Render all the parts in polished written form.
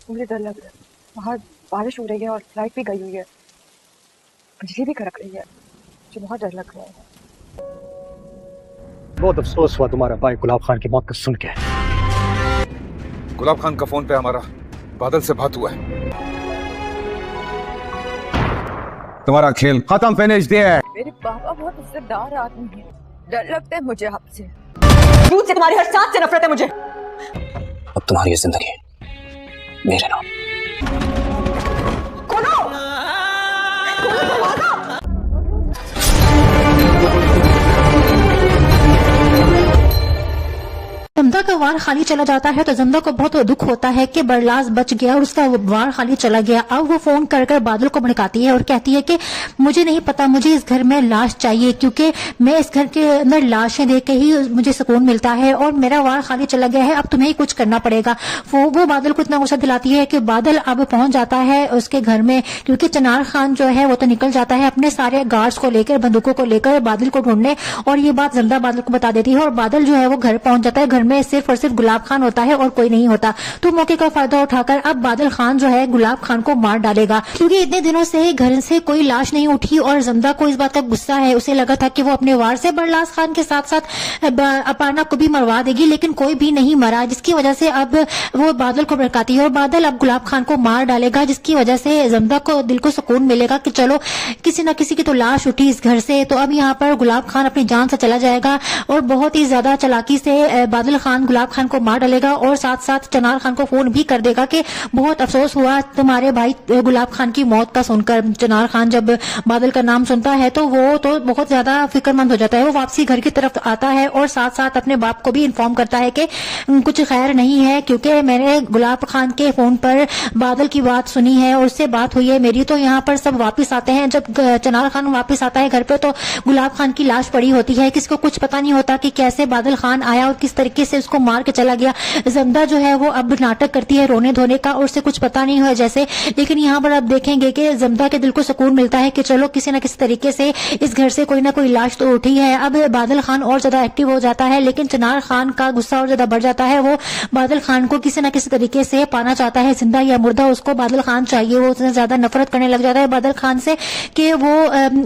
मुझे डर लग रहा है, बाहर बारिश हो रही है और लाइट भी गई हुई है, बिजली भी कड़क रही है, मुझे बहुत डर लग रहा है। बहुत अफसोस हुआ तुम्हारा भाई गुलाब खान की मौत को सुन के। गुलाब खान का फोन पे हमारा बादल से बात हुआ है। तुम्हारा खेल खत्म, फिनिश दिया। मेरे पापा बहुत इज्जतदार आदमी हैं, डर लगता है मुझे आपसे। झूठ से, तुम्हारी हर सांस से नफरत है मुझे। अब तुम्हारी ये जिंदगी मेरे नाम। खोलो, खोलो दरवाजा। जमदा का वार खाली चला जाता है तो जमदा को बहुत दुख होता है कि बरलास बच गया और उसका वार खाली चला गया। अब वो फोन कर कर बादल को भड़काती है और कहती है कि मुझे नहीं पता, मुझे इस घर में लाश चाहिए, क्योंकि मैं इस घर के अंदर लाशें देख के ही मुझे सुकून मिलता है और मेरा वार खाली चला गया है, अब तुम्हें ही कुछ करना पड़ेगा। वो बादल को इतना गुस्सा दिलाती है कि बादल अब पहुंच जाता है उसके घर में, क्योंकि चनार खान जो है वो तो निकल जाता है अपने सारे गार्ड्स को लेकर, बंदूकों को लेकर बादल को ढूंढने, और ये बात जमदा बादल को बता देती है और बादल जो है वो घर पहुंच जाता है। घर में सिर्फ और सिर्फ गुलाब खान होता है और कोई नहीं होता। तो मौके का फायदा उठाकर अब बादल खान जो है गुलाब खान को मार डालेगा, क्योंकि इतने दिनों से घर से कोई लाश नहीं उठी और जमदा को इस बात का गुस्सा है। उसे लगा था कि वो अपने वार से बरलास खान के साथ साथ अपार्णा को भी मरवा देगी, लेकिन कोई भी नहीं मरा, जिसकी वजह से अब वो बादल को भड़काती है और बादल अब गुलाब खान को मार डालेगा, जिसकी वजह से जमदा को दिल को सुकून मिलेगा कि चलो किसी न किसी की तो लाश उठी इस घर से। तो अब यहाँ पर गुलाब खान अपनी जान से चला जाएगा और बहुत ही ज्यादा चालाकी से बादल खान गुलाब खान को मार डालेगा और साथ साथ चनार खान को फोन भी कर देगा कि बहुत अफसोस हुआ तुम्हारे भाई गुलाब खान की मौत का सुनकर। चनार खान जब बादल का नाम सुनता है तो वो तो बहुत ज्यादा फिक्रमंद हो जाता है। वो वापसी घर की तरफ आता है और साथ साथ अपने बाप को भी इन्फॉर्म करता है कि कुछ खैर नहीं है, क्योंकि मैंने गुलाब खान के फोन पर बादल की बात सुनी है और उससे बात हुई है मेरी। तो यहाँ पर सब वापिस आते हैं। जब चनार खान वापिस आता है घर पे तो गुलाब खान की लाश पड़ी होती है। किसी को कुछ पता नहीं होता कि कैसे बादल खान आया और किस तरीके से उसको मार के चला गया। जमदा जो है वो अब नाटक करती है रोने धोने का और उसे कुछ पता नहीं है जैसे, लेकिन यहाँ पर अब देखेंगे कि जमदा के दिल को सुकून मिलता है कि चलो किसी न किसी तरीके से इस घर से कोई ना कोई लाश तो उठी है। अब बादल खान और ज्यादा एक्टिव हो जाता है, लेकिन चनार खान का गुस्सा और ज्यादा बढ़ जाता है। वो बादल खान को किसी न किसी तरीके से पाना चाहता है, जिंदा या मुर्दा उसको बादल खान चाहिए। वो उसने ज्यादा नफरत करने लग जाता है बादल खान से कि वो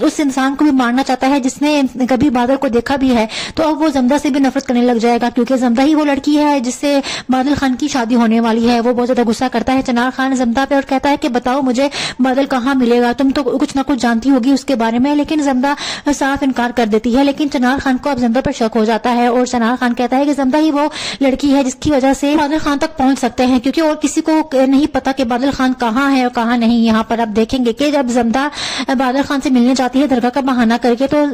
उस इंसान को भी मारना चाहता है जिसने कभी बादल को देखा भी है। तो अब वो जमदा से भी नफरत करने लग जाएगा, क्योंकि जमदा ही वो लड़की है जिससे बादल खान की शादी होने वाली है। वो बहुत ज्यादा गुस्सा करता है चनार खान जमदा पे और कहता है कि बताओ मुझे बादल कहाँ मिलेगा, तुम तो कुछ ना कुछ जानती होगी उसके बारे में। लेकिन जमदा साफ इनकार कर देती है। लेकिन चनार खान को अब जमदा पर शक हो जाता है और चनार खान कहता है कि जमदा ही वो लड़की है जिसकी वजह से बादल खान तक पहुंच सकते हैं, क्योंकि और किसी को नहीं पता कि बादल खान कहाँ है और कहाँ नहीं। यहाँ पर अब देखेंगे कि जब जमदा बादल खान से मिलने जाती है दरगाह का बहाना करके, तो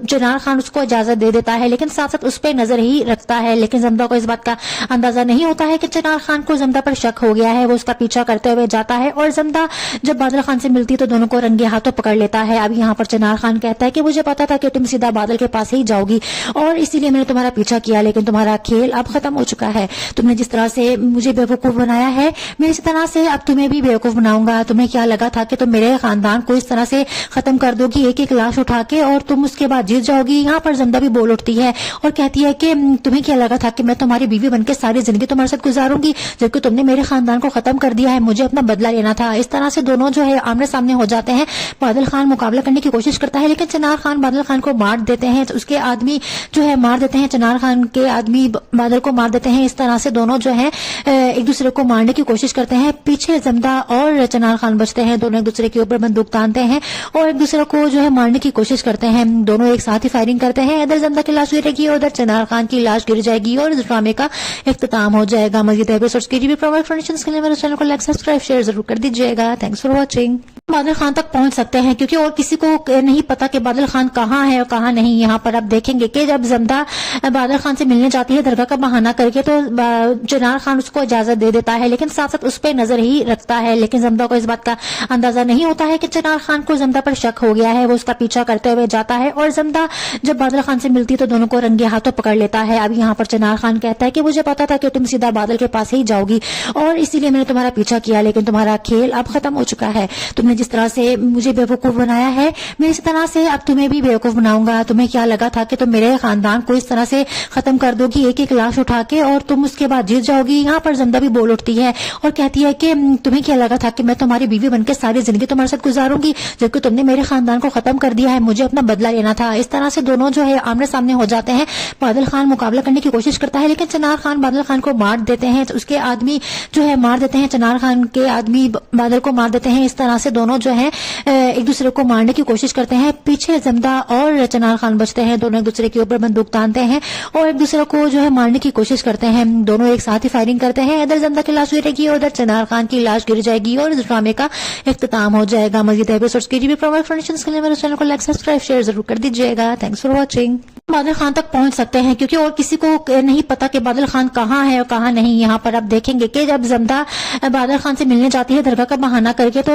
चनार खान उसको इजाजत दे देता है, लेकिन साथ साथ उस पर नजर ही रखता है। लेकिन जमदा को इस बात का अंदाजा नहीं होता है कि चनार खान को जमदा पर शक हो गया है। वो उसका पीछा करते हुए जाता है और जमदा जब बादल खान से मिलती है तो दोनों को रंगे हाथों पकड़ लेता है। अब यहाँ पर चनार खान कहता है कि मुझे पता था कि तुम सीधा बादल के पास ही जाओगी और इसीलिए मैंने तुम्हारा पीछा किया, लेकिन तुम्हारा खेल अब खत्म हो चुका है। तुमने जिस तरह से मुझे बेवकूफ बनाया है, मैं इस तरह से अब तुम्हें भी बेवकूफ बनाऊंगा। तुम्हें क्या लगा था कि तुम मेरे खानदान को इस तरह से खत्म कर दोगी एक एक लाश उठा के और तुम उसके बाद जीत जाओगी। यहाँ पर जमदा भी बोल उठती है और कहती है कि तुम्हें क्या लगा था कि मैं तुम्हारी बीवी बनकर सारी जिंदगी तुम्हारे साथ गुजारूंगी, जबकि तुमने मेरे खानदान को खत्म कर दिया है, मुझे अपना बदला लेना था। इस तरह से दोनों जो है आमने सामने हो जाते हैं। बादल खान मुकाबला करने की कोशिश करता है, लेकिन चनार खान बादल खान को मार देते हैं। तो उसके आदमी जो है मार देते हैं, चनार खान के आदमी बादल को मार देते हैं। इस तरह से दोनों जो है एक दूसरे को मारने की कोशिश करते हैं। पीछे जमदा और चनार खान बचते हैं, दोनों एक दूसरे के ऊपर बंदूक तानते हैं और एक दूसरे को जो है मारने की कोशिश करते हैं। दोनों एक साथ ही फायरिंग करते हैं। इधर जमदा की लाश गिरेगी, उधर चनार खान की लाश गिर जाएगी और इस ड्रामे का इख्तिताम हो जाएगा। मज़ीद एपिसोड्स के लिए के लिए मेरे चैनल को लाइक सब्सक्राइब शेयर जरूर कर दीजिएगा। Thanks for watching. बादल खान तक पहुंच सकते हैं, क्योंकि और किसी को नहीं पता कि बादल खान कहाँ है और कहाँ नहीं। यहाँ पर अब देखेंगे कि जब जमदा बादल खान से मिलने जाती है दरगाह का बहाना करके, तो चनार खान उसको इजाजत दे देता है, लेकिन साथ साथ उस पर नजर ही रखता है। लेकिन जमदा को इस बात का अंदाजा नहीं होता है कि चनार खान को जमदा पर शक हो गया है। वो उसका पीछा करते हुए जाता है और जमदा जब बादल खान से मिलती है तो दोनों को रंगे हाथों पकड़ लेता है। अब यहाँ पर चनार खान खान कहता है कि मुझे पता था कि तुम सीधा बादल के पास ही जाओगी और इसीलिए मैंने तुम्हारा पीछा किया, लेकिन तुम्हारा खेल अब खत्म हो चुका है। तुमने जिस तरह से मुझे बेवकूफ बनाया है, मैं इस तरह से अब तुम्हें भी बेवकूफ बनाऊंगा। तुम्हें क्या लगा था कि तुम मेरे खानदान को इस तरह से खत्म कर दोगी एक एक लाश उठा के और तुम उसके बाद जीत जाओगी। यहाँ पर जमदा भी बोल उठती है और कहती है कि तुम्हें क्या लगा था कि मैं तुम्हारी बीवी बनकर सारी जिंदगी तुम्हारे साथ गुजारूंगी, जबकि तुमने मेरे खानदान को खत्म कर दिया है, मुझे अपना बदला लेना था। इस तरह से दोनों जो है आमने सामने हो जाते हैं। बादल खान मुकाबला करने की कोशिश करता है, लेकिन चनार खान बादल खान को मार देते हैं। तो उसके आदमी जो है मार देते हैं, चनार खान के आदमी बादल को मार देते हैं। इस तरह से दोनों जो है एक दूसरे को मारने की कोशिश करते हैं। पीछे जमदा और चनार खान बचते हैं, दोनों एक दूसरे के ऊपर बंदूक तानते हैं और एक दूसरे को जो है मारने की कोशिश करते हैं। दोनों एक साथ ही फायरिंग करते हैं। इधर जमदा की लाश गिरेगी, उधर चनार खान की लाश गिर जाएगी और इस ड्रामे का इख्तिताम हो जाएगा। मज़ीद एपिसोड्स के लिए प्रोमोशंस के लिए मेरे चैनल को लाइक सब्सक्राइब शेयर जरूर कर दीजिएगा। Thanks for watching. बादल खान तक पहुंच सकते हैं क्योंकि और किसी को नहीं पता कि बादल खान कहाँ है और कहाँ नहीं। यहाँ पर आप देखेंगे कि जब जमदा बादल खान से मिलने जाती है दरगाह का बहाना करके, तो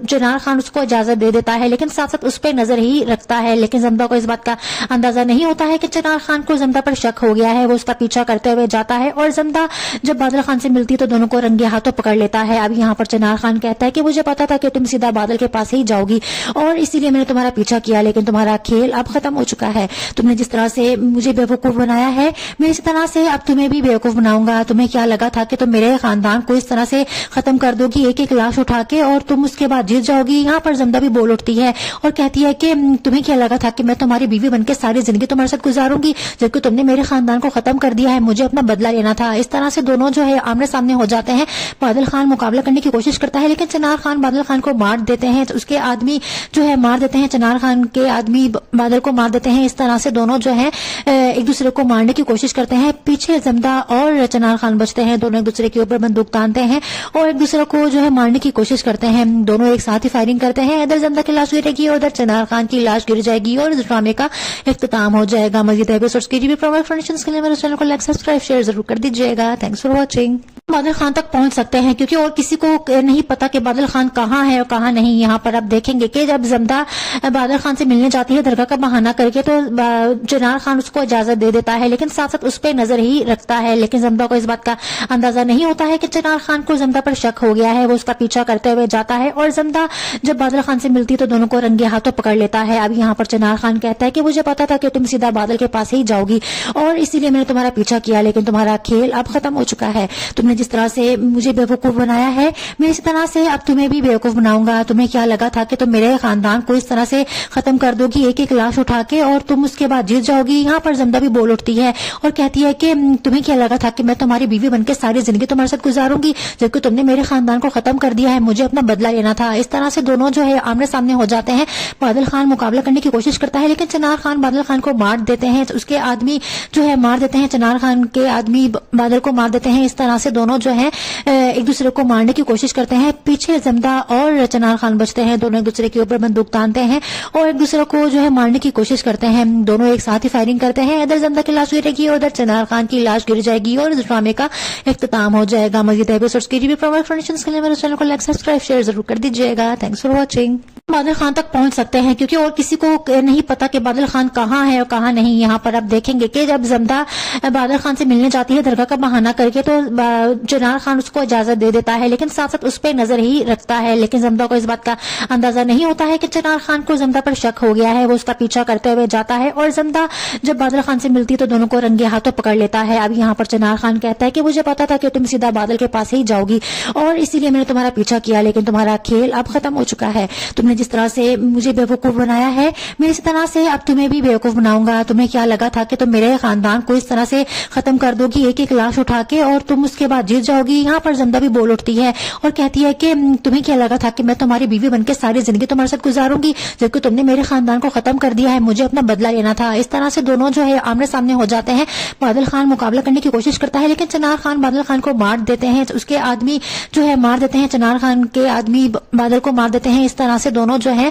चनार खान उसको इजाजत दे देता है, लेकिन साथ साथ उस पर नजर ही रखता है। लेकिन जमदा को इस बात का अंदाजा नहीं होता है कि चनार खान को जमदा पर शक हो गया है। वो उसका पीछा करते हुए जाता है और जमदा जब बादल खान से मिलती है तो दोनों को रंगे हाथों पकड़ लेता है। अब यहाँ पर चनार खान कहता है कि मुझे पता था कि तुम सीधा बादल के पास ही जाओगी और इसीलिए मैंने तुम्हारा पीछा किया, लेकिन तुम्हारा खेल अब खत्म हो चुका है। तुमने जिस तरह से मुझे बेवकूफ बनाया है, मैं इस तरह से अब तुम्हें भी बेवकूफ बनाऊंगा। तुम्हें क्या लगा था कि तुम मेरे खानदान को इस तरह से खत्म कर दोगी एक एक लाश उठा के और तुम उसके बाद जीत जाओगी। यहाँ पर जमदा भी बोल उठती है और कहती है कि तुम्हें क्या लगा था कि मैं तुम्हारी बीवी बनकर सारी जिंदगी तुम्हारे साथ गुजारूंगी, जबकि तुमने मेरे खानदान को खत्म कर दिया है, मुझे अपना बदला लेना था। इस तरह से दोनों जो है आमने सामने हो जाते हैं। बादल खान मुकाबला करने की कोशिश करता है, लेकिन चनार खान बादल खान को मार देते हैं। तो उसके आदमी जो है मार देते हैं, चनार खान के आदमी बादल को मार देते हैं। इस तरह से दोनों जो है एक दूसरे को मारने की कोशिश करते हैं। पीछे जमदा और चनार खान बचते हैं, दोनों एक दूसरे के ऊपर बंदूक तानते हैं और एक दूसरे को जो है मारने की कोशिश करते हैं। दोनों एक साथ ही फायरिंग करते हैं। इधर जमदा की लाश गिरेगी, उधर चनार खान की लाश गिर जाएगी और इस ड्रामे का इख्तिताम हो जाएगा। मज़ीद एपिसोड्स के लिए प्रोमोशंस के लिए मेरे चैनल को लाइक सब्सक्राइब शेयर जरूर कर दीजिएगा। Thanks for watching. बादल खान तक पहुंच सकते हैं क्योंकि और किसी को नहीं पता कि बादल खान कहाँ है और कहाँ नहीं। यहाँ पर आप देखेंगे कि जब जमदा बादल खान से मिलने जाती है दरगाह का बहाना करके, तो चनार खान उसको इजाजत दे देता है, लेकिन साथ साथ उस पर नजर ही रखता है। लेकिन जमदा को इस बात का अंदाजा नहीं होता है कि चनार खान को जमदा पर शक हो गया है। वो उसका पीछा करते हुए जाता है और जमदा जब बादल खान से मिलती है तो दोनों को रंगे हाथों पकड़ लेता है। अब यहाँ पर चनार खान कहता है कि मुझे पता था कि तुम सीधा बादल के पास ही जाओगी और इसीलिए मैंने तुम्हारा पीछा किया, लेकिन तुम्हारा खेल अब खत्म हो चुका है। तुमने जिस तरह से मुझे बेवकूफ बनाया है, मैं इस तरह से अब तुम्हें भी बेवकूफ बनाऊंगा। तुम्हें क्या लगा था कि तुम मेरे खानदान को इस तरह से खत्म कर दोगी एक एक लाश उठा के और तुम उसके बाद जीत जाओगी। यहाँ पर जमदा भी बोल उठती है और कहती है कि तुम्हें क्या लगा था कि मैं तुम्हारी बीवी बनकर सारी जिंदगी तुम्हारे साथ गुजारूंगी, जबकि तुमने मेरे खानदान को खत्म कर दिया है, मुझे अपना बदला लेना था। इस तरह से दोनों जो है आमने सामने हो जाते हैं। बादल खान मुकाबला करने की कोशिश करता है, लेकिन चनार खान बादल खान को मार देते हैं। तो उसके आदमी जो है मार देते हैं, चनार खान के आदमी बादल को मार देते हैं। इस तरह से दोनों जो है एक दूसरे को मारने की कोशिश करते हैं। पीछे जमदा और चनार खान बचते हैं, दोनों एक दूसरे के ऊपर बंदूक तानते हैं और एक दूसरे को जो है मारने की कोशिश करते हैं। दोनों एक साथ ही फायरिंग करते हैं। इधर जमदा की लाश गिरेगी, उधर चनार खान की लाश गिर जाएगी और इस ड्रामे का इख्तिताम हो जाएगा। मज़ीद एपिसोड्स के लिए प्रोमोशंस के लिए मेरे चैनल को लाइक सब्सक्राइब शेयर जरूर कर दीजिएगा। Thanks for watching. बादल खान तक पहुंच सकते हैं क्योंकि और किसी को नहीं पता कि बादल खान कहाँ है और कहाँ नहीं। यहाँ पर आप देखेंगे कि जब जमदा बादल खान से मिलने जाती है दरगाह का बहाना करके, तो चनार खान उसको इजाजत दे देता है, लेकिन साथ साथ उस पर नजर ही रखता है। लेकिन जमदा को इस बात का अंदाजा नहीं होता है कि चनार खान को जमदा पर शक हो गया है। वो उसका पीछा करते हुए जाता है और जमदा जब बादल खान से मिलती है तो दोनों को रंगे हाथों पकड़ लेता है। अब यहाँ पर चनार खान कहता है कि मुझे पता था कि तुम सीधा बादल के पास ही जाओगी और इसीलिए मैंने तुम्हारा पीछा किया, लेकिन तुम्हारा खेल अब खत्म हो चुका है। तुमने जिस तरह से मुझे बेवकूफ बनाया है, मैं इस तरह से अब तुम्हें भी बेवकूफ बनाऊंगा। तुम्हें क्या लगा था कि तुम मेरे खानदान को इस तरह से खत्म कर दोगी एक एक लाश उठा के और तुम उसके बाद जीत जाओगी। यहाँ पर जमदा भी बोल उठती है और कहती है कि तुम्हें क्या लगा था कि मैं तुम्हारी बीवी बनकर सारी जिंदगी तुम्हारे साथ गुजारूंगी, जबकि तुमने मेरे खानदान को खत्म कर दिया है, मुझे अपना बदला लेना था। इस तरह से दोनों जो है आमने सामने हो जाते हैं। बादल खान मुकाबला करने की कोशिश करता है, लेकिन चनार खान बादल खान को मार देते हैं। तो उसके आदमी जो है मार देते हैं, चनार खान के आदमी बादल को मार देते हैं। इस तरह से दोनों दोनों जो है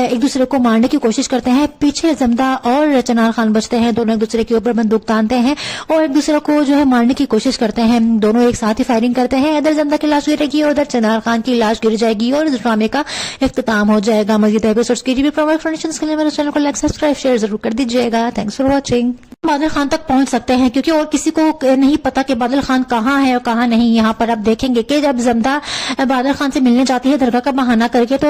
एक दूसरे को मारने की कोशिश करते हैं। पीछे जमदा और चनार खान बचते हैं, दोनों एक दूसरे के ऊपर बंदूक तानते हैं और एक दूसरे को जो है मारने की कोशिश करते हैं। दोनों एक साथ ही फायरिंग करते हैं। इधर जमदा की लाश गिरेगी, उधर चनार खान की लाश गिर जाएगी और इस ड्रामे का इख्तिताम हो जाएगा। मज़ीद एपिसोड्स के लिए प्रोवाइड इन्फॉर्मेशन के लिए मेरे चैनल को लाइक सब्सक्राइब शेयर जरूर कर दीजिएगा। Thanks for watching. बादल खान तक पहुंच सकते हैं क्योंकि और किसी को नहीं पता कि बादल खान कहाँ है और कहाँ नहीं। यहाँ पर आप देखेंगे कि जब जमदा बादल खान से मिलने जाती है दरगाह का बहाना करके तो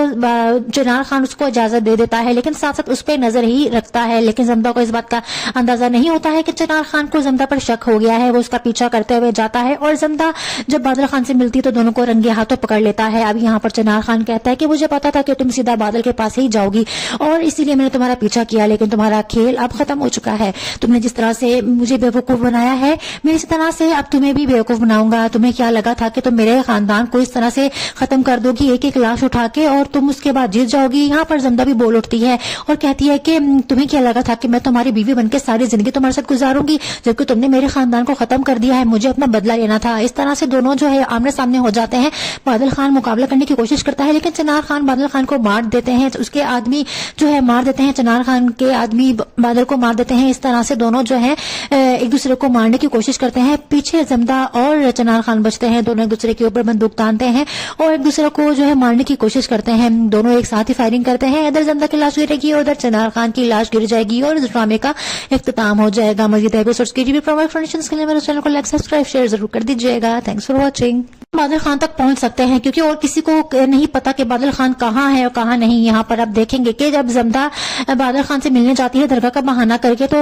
चनार खान उसको इजाजत दे देता है, लेकिन साथ साथ उस पर नजर ही रखता है। लेकिन जमदा को इस बात का अंदाजा नहीं होता है कि चनार खान को जमदा पर शक हो गया है। वो उसका पीछा करते हुए जाता है और जमदा जब बादल खान से मिलती है तो दोनों को रंगे हाथों पकड़ लेता है। अब यहाँ पर चनार खान कहता है कि मुझे पता था कि तुम सीधा बादल के पास ही जाओगी और इसीलिए मैंने तुम्हारा पीछा किया, लेकिन तुम्हारा खेल अब खत्म हो चुका है। तुमने जिस तरह से मुझे बेवकूफ बनाया है, मैं इसी तरह से अब तुम्हें भी बेवकूफ बनाऊंगा। तुम्हें क्या लगा था कि तुम मेरे खानदान को इस तरह से खत्म कर दोगी एक एक लाश उठा के और तुम उसके बाद जीत जाओगी। यहाँ पर जमदा भी बोल उठती है और कहती है कि तुम्हें क्या लगा था कि मैं तुम्हारी बीवी बनकर सारी जिंदगी तुम्हारे साथ गुजारूंगी, जबकि तुमने मेरे खानदान को खत्म कर दिया है। मुझे अपना बदला लेना था। इस तरह से दोनों जो है आमने सामने हो जाते हैं। बादल खान मुकाबला करने की कोशिश करता है, लेकिन चनार खान बादल खान को मार देते हैं। उसके आदमी जो है मार देते हैं, चनार खान के आदमी बादल को मार देते हैं। इस तरह से दोनों जो है एक दूसरे को मारने की कोशिश करते हैं। पीछे जमदा और चनार खान बचते हैं, दोनों एक दूसरे के ऊपर बंदूक तानते हैं और एक दूसरे को जो है मारने की कोशिश करते हैं। दोनों एक साथ ही फायरिंग करते हैं। इधर जमदा की लाश गिरेगी, उधर चनार खान की लाश गिर जाएगी और इस ड्रामे का इख्तिताम हो जाएगा। मज़ीद एपिसोड्स के लिए प्रोवाइड इन्फॉर्मेशन के लिए मेरे चैनल को लाइक सब्सक्राइब शेयर जरूर कर दीजिएगा। Thanks for watching. बादल खान तक पहुंच सकते हैं क्योंकि और किसी को नहीं पता कि बादल खान कहाँ है और कहाँ नहीं। यहाँ पर आप देखेंगे कि जब जमदा बादल खान से मिलने जाती है दरगाह का बहाना करके तो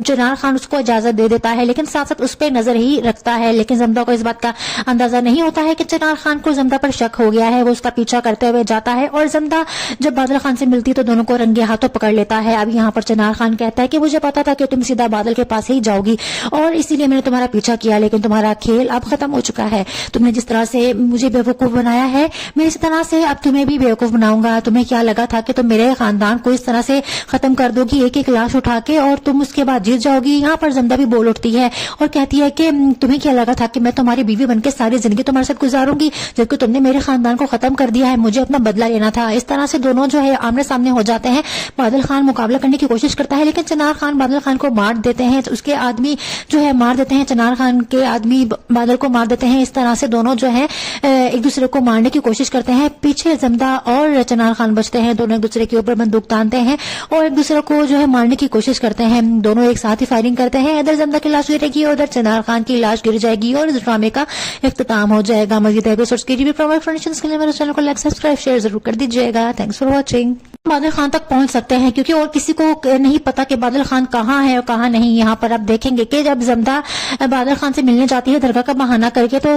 चनार खान उसको इजाजत दे देता है, लेकिन साथ साथ उस पर नजर ही रखता है। लेकिन जमदा को इस बात का अंदाजा नहीं होता है कि चनार खान को जमदा पर शक हो गया है। वो उसका पीछा करते हुए जाता है और जमदा जब बादल खान से मिलती है तो दोनों को रंगे हाथों पकड़ लेता है। अब यहाँ पर चनार खान कहता है कि मुझे पता था कि तुम सीधा बादल के पास ही जाओगी और इसीलिए मैंने तुम्हारा पीछा किया, लेकिन तुम्हारा खेल अब खत्म हो चुका है। तुमने जिस तरह से मुझे बेवकूफ बनाया है, मैं इसी तरह से अब तुम्हें भी बेवकूफ बनाऊंगा। तुम्हें क्या लगा था कि तुम मेरे खानदान को इस तरह से खत्म कर दोगी एक एक लाश उठा के और तुम उसके बाद जीत जाओगी। यहाँ पर जमदा भी बोल उठती है और कहती है कि तुम्हें क्या लगा था कि मैं तुम्हारी बीवी बनकर सारी जिंदगी तुम्हारे साथ गुजारूंगी, जबकि तुमने मेरे खानदान को खत्म कर दिया है। मुझे अपना बदला लेना था। इस तरह से दोनों जो है आमने सामने हो जाते हैं। बादल खान मुकाबला करने की कोशिश करता है, लेकिन चनार खान बादल खान को मार देते हैं। उसके आदमी जो है मार देते हैं, चनार खान के आदमी बादल को मार देते हैं। इस तरह से दोनों जो है एक दूसरे को मारने की कोशिश करते हैं। पीछे जमदा और चनार खान बचते हैं, दोनों एक दूसरे के ऊपर बंदूक तानते हैं और एक दूसरे को जो है मारने की कोशिश करते हैं। दोनों एक साथ ही फायरिंग करते हैं। इधर जमदा की लाश गिरेगी, उधर चनार खान की लाश गिर जाएगी और इस ड्रामे का इख्तिताम हो जाएगा। मज़ीद एपिसोड्स के लिए प्रोवाइड इन्फॉर्मेशन के लिए मेरे चैनल को लाइक सब्सक्राइब शेयर जरूर कर दीजिएगा। Thanks for watching. बादल खान तक पहुंच सकते हैं क्योंकि और किसी को नहीं पता कि बादल खान कहाँ है और कहाँ नहीं। यहाँ पर आप देखेंगे कि जब जमदा बादल खान से मिलने जाती है दरगाह का बहाना करके तो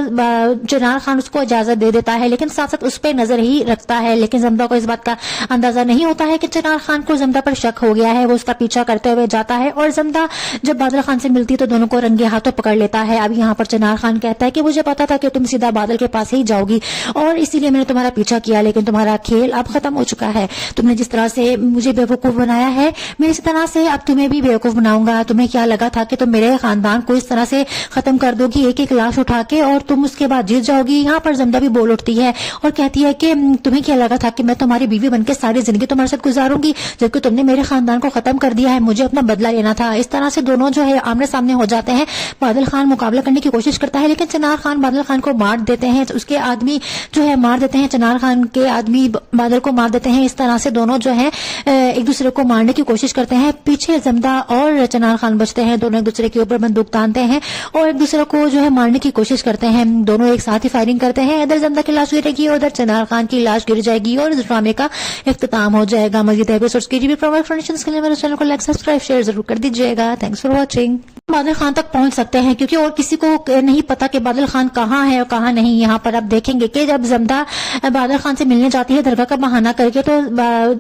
चनार खान उसको इजाजत दे देता है, लेकिन साथ साथ उस पर नजर ही रखता है। लेकिन जमदा को इस बात का अंदाजा नहीं होता है कि चनार खान को जमदा पर शक हो गया है। वो उसका पीछा करते हुए जाता है और जमदा जब बादल खान से मिलती है तो दोनों को रंगे हाथों पकड़ लेता है। अब यहाँ पर चनार खान कहता है कि मुझे पता था कि तुम सीधा बादल के पास ही जाओगी और इसीलिए मैंने तुम्हारा पीछा किया, लेकिन तुम्हारा खेल अब खत्म हो चुका है। तुमने जिस तरह से मुझे बेवकूफ बनाया है, मैं इसी तरह से अब तुम्हें भी बेवकूफ बनाऊंगा। तुम्हें क्या लगा था कि तुम मेरे खानदान को इस तरह से खत्म कर दोगी एक एक लाश उठा के और तुम उसके बाद जीत जाओगी। यहाँ पर जमदा भी बोल उठती है और कहती है कि तुम्हें क्या लगा था कि मैं तुम्हारी बीवी बनकर सारी जिंदगी तुम्हारे साथ गुजारूंगी, जबकि तुमने मेरे खानदान को खत्म कर दिया है। मुझे अपना बदला लेना था। इस तरह से दोनों जो है आमने सामने हो जाते हैं। बादल खान मुकाबला करने की कोशिश करता है, लेकिन चनार खान बादल खान को मार देते हैं। उसके आदमी जो है मार देते हैं, चनार खान के आदमी बादल को मार देते हैं। इस तरह से दोनों जो है एक दूसरे को मारने की कोशिश करते हैं। पीछे जमदा और चनार खान बचते हैं, दोनों एक दूसरे के ऊपर बंदूक तानते हैं और एक दूसरे को जो है मारने की कोशिश करते हैं। दोनों एक साथ ही फायरिंग करते हैं। इधर जमदा की लाश गिरेगी, उधर चनार खान की लाश गिर जाएगी और इस ड्रामे का इख्तिताम हो जाएगा। मज़ीद एपिसोड्स के लिए प्रोवाइड इन्फॉर्मेशन के लिए मेरे चैनल को लाइक सब्सक्राइब शेयर जरूर कर दीजिएगा। Thanks for watching. बादल खान तक पहुंच सकते हैं क्योंकि और किसी को नहीं पता कि बादल खान कहाँ है और कहाँ नहीं। यहाँ पर आप देखेंगे कि जब जमदा बादल खान से मिलने जाती है दरगाह का बहाना करके तो